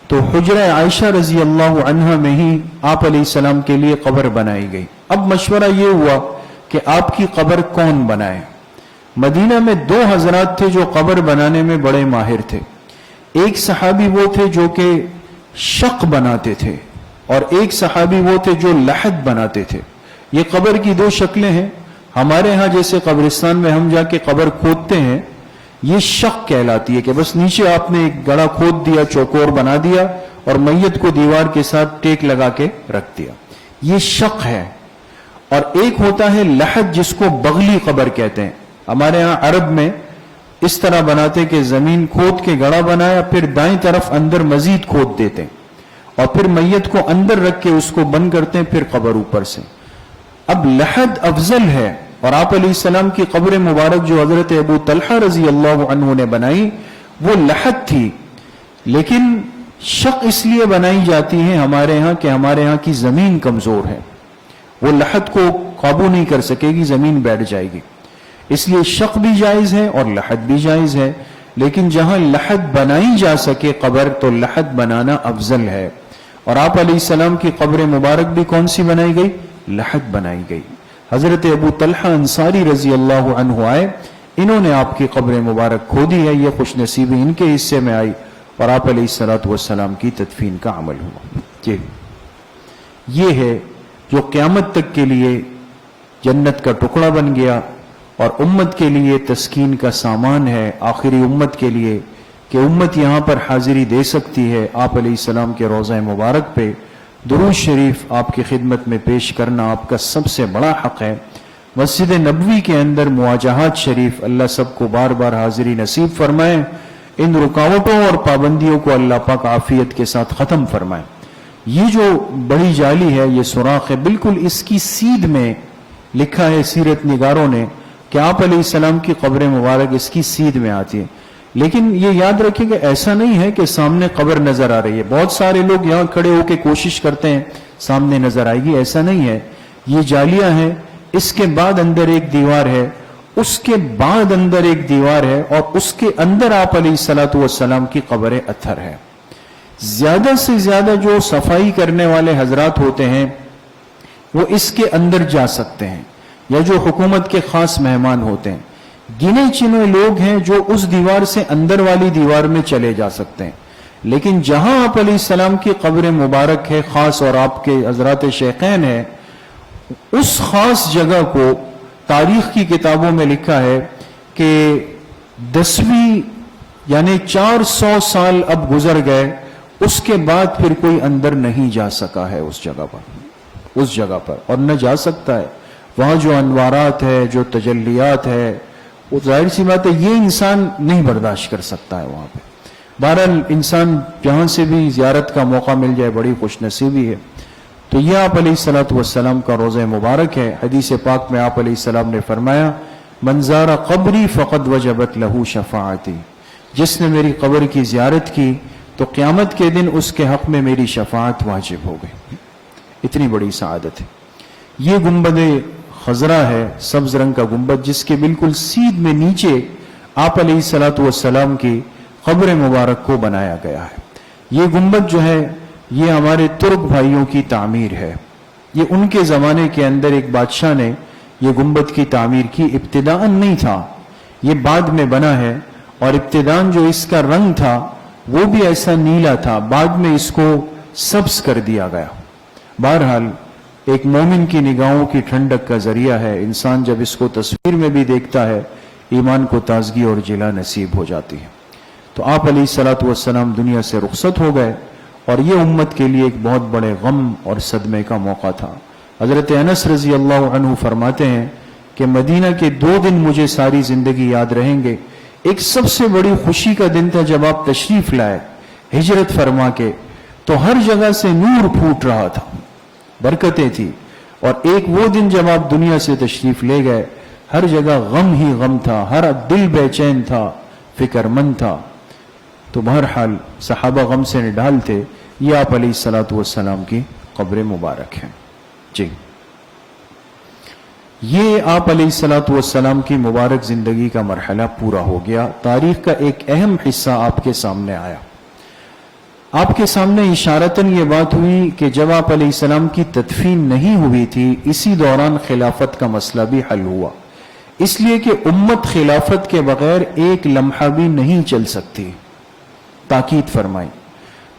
تو حجرہ عائشہ رضی اللہ عنہ میں ہی آپ علیہ السلام کے لیے قبر بنائی گئی. اب مشورہ یہ ہوا کہ آپ کی قبر کون بنائے. مدینہ میں 2 حضرات تھے جو قبر بنانے میں بڑے ماہر تھے. ایک صحابی وہ تھے جو کہ شق بناتے تھے، اور ایک صحابی وہ تھے جو لحد بناتے تھے. یہ قبر کی 2 شکلیں ہیں. ہمارے ہاں جیسے قبرستان میں ہم جا کے قبر کھودتے ہیں، یہ شق کہلاتی ہے کہ بس نیچے آپ نے ایک گڑھا کھود دیا، چوکور بنا دیا اور میت کو دیوار کے ساتھ ٹیک لگا کے رکھ دیا. یہ شق ہے. اور ایک ہوتا ہے لحد جس کو بغلی قبر کہتے ہیں. ہمارے ہاں عرب میں اس طرح بناتے کہ زمین کھود کے گڑھا بنایا، پھر دائیں طرف اندر مزید کھود دیتے اور پھر میت کو اندر رکھ کے اس کو بند کرتے ہیں، پھر قبر اوپر سے۔ اب لحد افضل ہے، اور آپ علیہ السلام کی قبر مبارک جو حضرت ابو طلحہ رضی اللہ عنہ نے بنائی وہ لحد تھی، لیکن شق اس لیے بنائی جاتی ہے ہمارے ہاں کہ ہمارے ہاں کی زمین کمزور ہے، وہ لحد کو قابو نہیں کر سکے گی، زمین بیٹھ جائے گی، اس لیے شق بھی جائز ہے اور لحد بھی جائز ہے، لیکن جہاں لحد بنائی جا سکے قبر تو لحد بنانا افضل ہے۔ اور آپ علیہ السلام کی قبر مبارک بھی کون سی بنائی گئی؟ لحد بنائی گئی۔ حضرت ابو طلحہ انصاری رضی اللہ عنہ آئے، انہوں نے آپ کی قبر مبارک کھودی ہے، یہ خوش نصیبی ان کے حصے میں آئی اور آپ علیہ السلام کی تدفین کا عمل ہوا۔ یہ ہے جو قیامت تک کے لیے جنت کا ٹکڑا بن گیا اور امت کے لیے تسکین کا سامان ہے، آخری امت کے لیے کہ امت یہاں پر حاضری دے سکتی ہے۔ آپ علیہ السلام کے روضہ مبارک پہ درود شریف آپ کی خدمت میں پیش کرنا آپ کا سب سے بڑا حق ہے۔ مسجد نبوی کے اندر مواجہات شریف، اللہ سب کو بار بار حاضری نصیب فرمائے، ان رکاوٹوں اور پابندیوں کو اللہ پاک عافیت کے ساتھ ختم فرمائے۔ یہ جو بڑی جالی ہے، یہ سوراخ ہے، بالکل اس کی سیدھ میں لکھا ہے سیرت نگاروں نے کہ آپ علیہ السلام کی قبر مبارک اس کی سیدھ میں آتی ہے، لیکن یہ یاد رکھیں کہ ایسا نہیں ہے کہ سامنے قبر نظر آ رہی ہے۔ بہت سارے لوگ یہاں کھڑے ہو کے کوشش کرتے ہیں سامنے نظر آئے گی، ایسا نہیں ہے، یہ جالیاں ہیں، اس کے بعد اندر ایک دیوار ہے، اس کے بعد اندر ایک دیوار ہے، اور اس کے اندر آپ علیہ السلام کی قبر اطہر ہے۔ زیادہ سے زیادہ جو صفائی کرنے والے حضرات ہوتے ہیں وہ اس کے اندر جا سکتے ہیں، یا جو حکومت کے خاص مہمان ہوتے ہیں، گنے چنے لوگ ہیں جو اس دیوار سے اندر والی دیوار میں چلے جا سکتے ہیں، لیکن جہاں آپ علیہ السلام کی قبر مبارک ہے خاص اور آپ کے حضرات شیخین ہے، اس خاص جگہ کو تاریخ کی کتابوں میں لکھا ہے کہ 10ویں یعنی 400 سال اب گزر گئے، اس کے بعد پھر کوئی اندر نہیں جا سکا ہے اس جگہ پر اور نہ جا سکتا ہے۔ وہاں جو انوارات ہے، جو تجلیات ہے، وہ ظاہر سی بات ہے یہ انسان نہیں برداشت کر سکتا ہے وہاں پہ۔ بہرحال انسان جہاں سے بھی زیارت کا موقع مل جائے بڑی خوش نصیبی ہے۔ تو یہ آپ علیہ السلام کا روضہ مبارک ہے۔ حدیث پاک میں آپ علیہ السلام نے فرمایا، من زار قبری فقد وجبت لہو شفاعتی، جس نے میری قبر کی زیارت کی تو قیامت کے دن اس کے حق میں میری شفاعت واجب ہو گئی۔ اتنی بڑی سعادت ہے۔ یہ گنبد خضرا ہے، سبز رنگ کا گنبد، جس کے بالکل سیدھ میں نیچے آپ علیہ السلام کی قبر مبارک کو بنایا گیا ہے۔ یہ گنبد جو ہے یہ ہمارے ترک بھائیوں کی تعمیر ہے۔ یہ ان کے زمانے کے اندر ایک بادشاہ نے یہ گنبد کی تعمیر کی، ابتداءً نہیں تھا، یہ بعد میں بنا ہے، اور ابتداءً جو اس کا رنگ تھا وہ بھی ایسا نیلا تھا، بعد میں اس کو سبز کر دیا گیا۔ بہرحال ایک مومن کی نگاہوں کی ٹھنڈک کا ذریعہ ہے، انسان جب اس کو تصویر میں بھی دیکھتا ہے ایمان کو تازگی اور جلا نصیب ہو جاتی ہے۔ تو آپ علیہ السلام دنیا سے رخصت ہو گئے، اور یہ امت کے لیے ایک بہت بڑے غم اور صدمے کا موقع تھا۔ حضرت انس رضی اللہ عنہ فرماتے ہیں کہ مدینہ کے 2 دن مجھے ساری زندگی یاد رہیں گے۔ ایک سب سے بڑی خوشی کا دن تھا جب آپ تشریف لائے ہجرت فرما کے، تو ہر جگہ سے نور پھوٹ رہا تھا، برکتیں تھی، اور ایک وہ دن جب آپ دنیا سے تشریف لے گئے، ہر جگہ غم ہی غم تھا، ہر دل بے چین تھا، فکر مند تھا۔ تو بہرحال صحابہ غم سے نڈال تھے۔ یہ آپ علیہ السلام کی قبر مبارک ہے۔ جی، یہ آپ علیہ السلام کی مبارک زندگی کا مرحلہ پورا ہو گیا۔ تاریخ کا ایک اہم حصہ آپ کے سامنے آیا۔ آپ کے سامنے اشارتاً یہ بات ہوئی کہ جب آپ علیہ السلام کی تدفین نہیں ہوئی تھی، اسی دوران خلافت کا مسئلہ بھی حل ہوا، اس لیے کہ امت خلافت کے بغیر ایک لمحہ بھی نہیں چل سکتی، تاکید فرمائی۔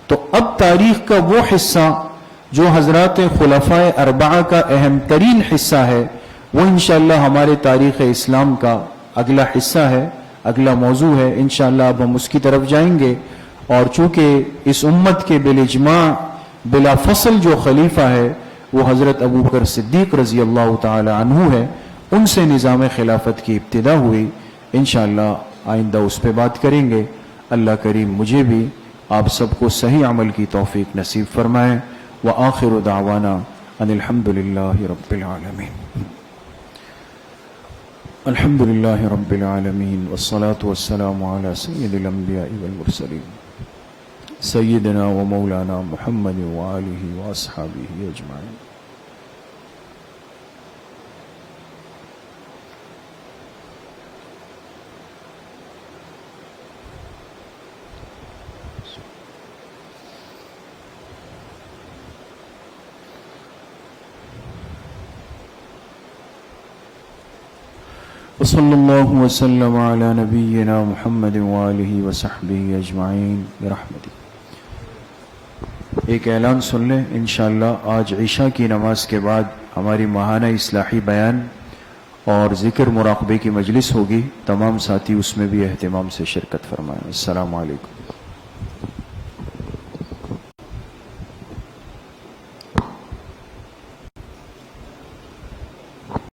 تو اب تاریخ کا وہ حصہ جو حضرات خلفائے اربعہ کا اہم ترین حصہ ہے، وہ انشاءاللہ ہمارے تاریخ اسلام کا اگلا حصہ ہے، اگلا موضوع ہے۔ انشاءاللہ اب ہم اس کی طرف جائیں گے، اور چونکہ اس امت کے بالاجماع بلا فصل جو خلیفہ ہے وہ حضرت ابوبکر صدیق رضی اللہ تعالی عنہ ہے، ان سے نظام خلافت کی ابتدا ہوئی۔ انشاءاللہ آئندہ اس پہ بات کریں گے. اللہ کریم مجھے بھی آپ سب کو صحیح عمل کی توفیق نصیب فرمائے. وآخر دعوانا ان الحمد للہ رب العالمین. الحمد للہ رب العالمین والصلاة والسلام علی سید الانبیاء والمرسلین سیدنا و مولانا محمد وآلہ واصحابہ اجمعین. وصلی اللہ وسلم علی نبینا محمد وآلہ وصحبہ اجمعین برحمتہ. ایک اعلان سن لیں. انشاءاللہ آج عشاء کی نماز کے بعد ہماری ماہانہ اصلاحی بیان اور ذکر مراقبے کی مجلس ہوگی. تمام ساتھی اس میں بھی اہتمام سے شرکت فرمائیں. السلام علیکم.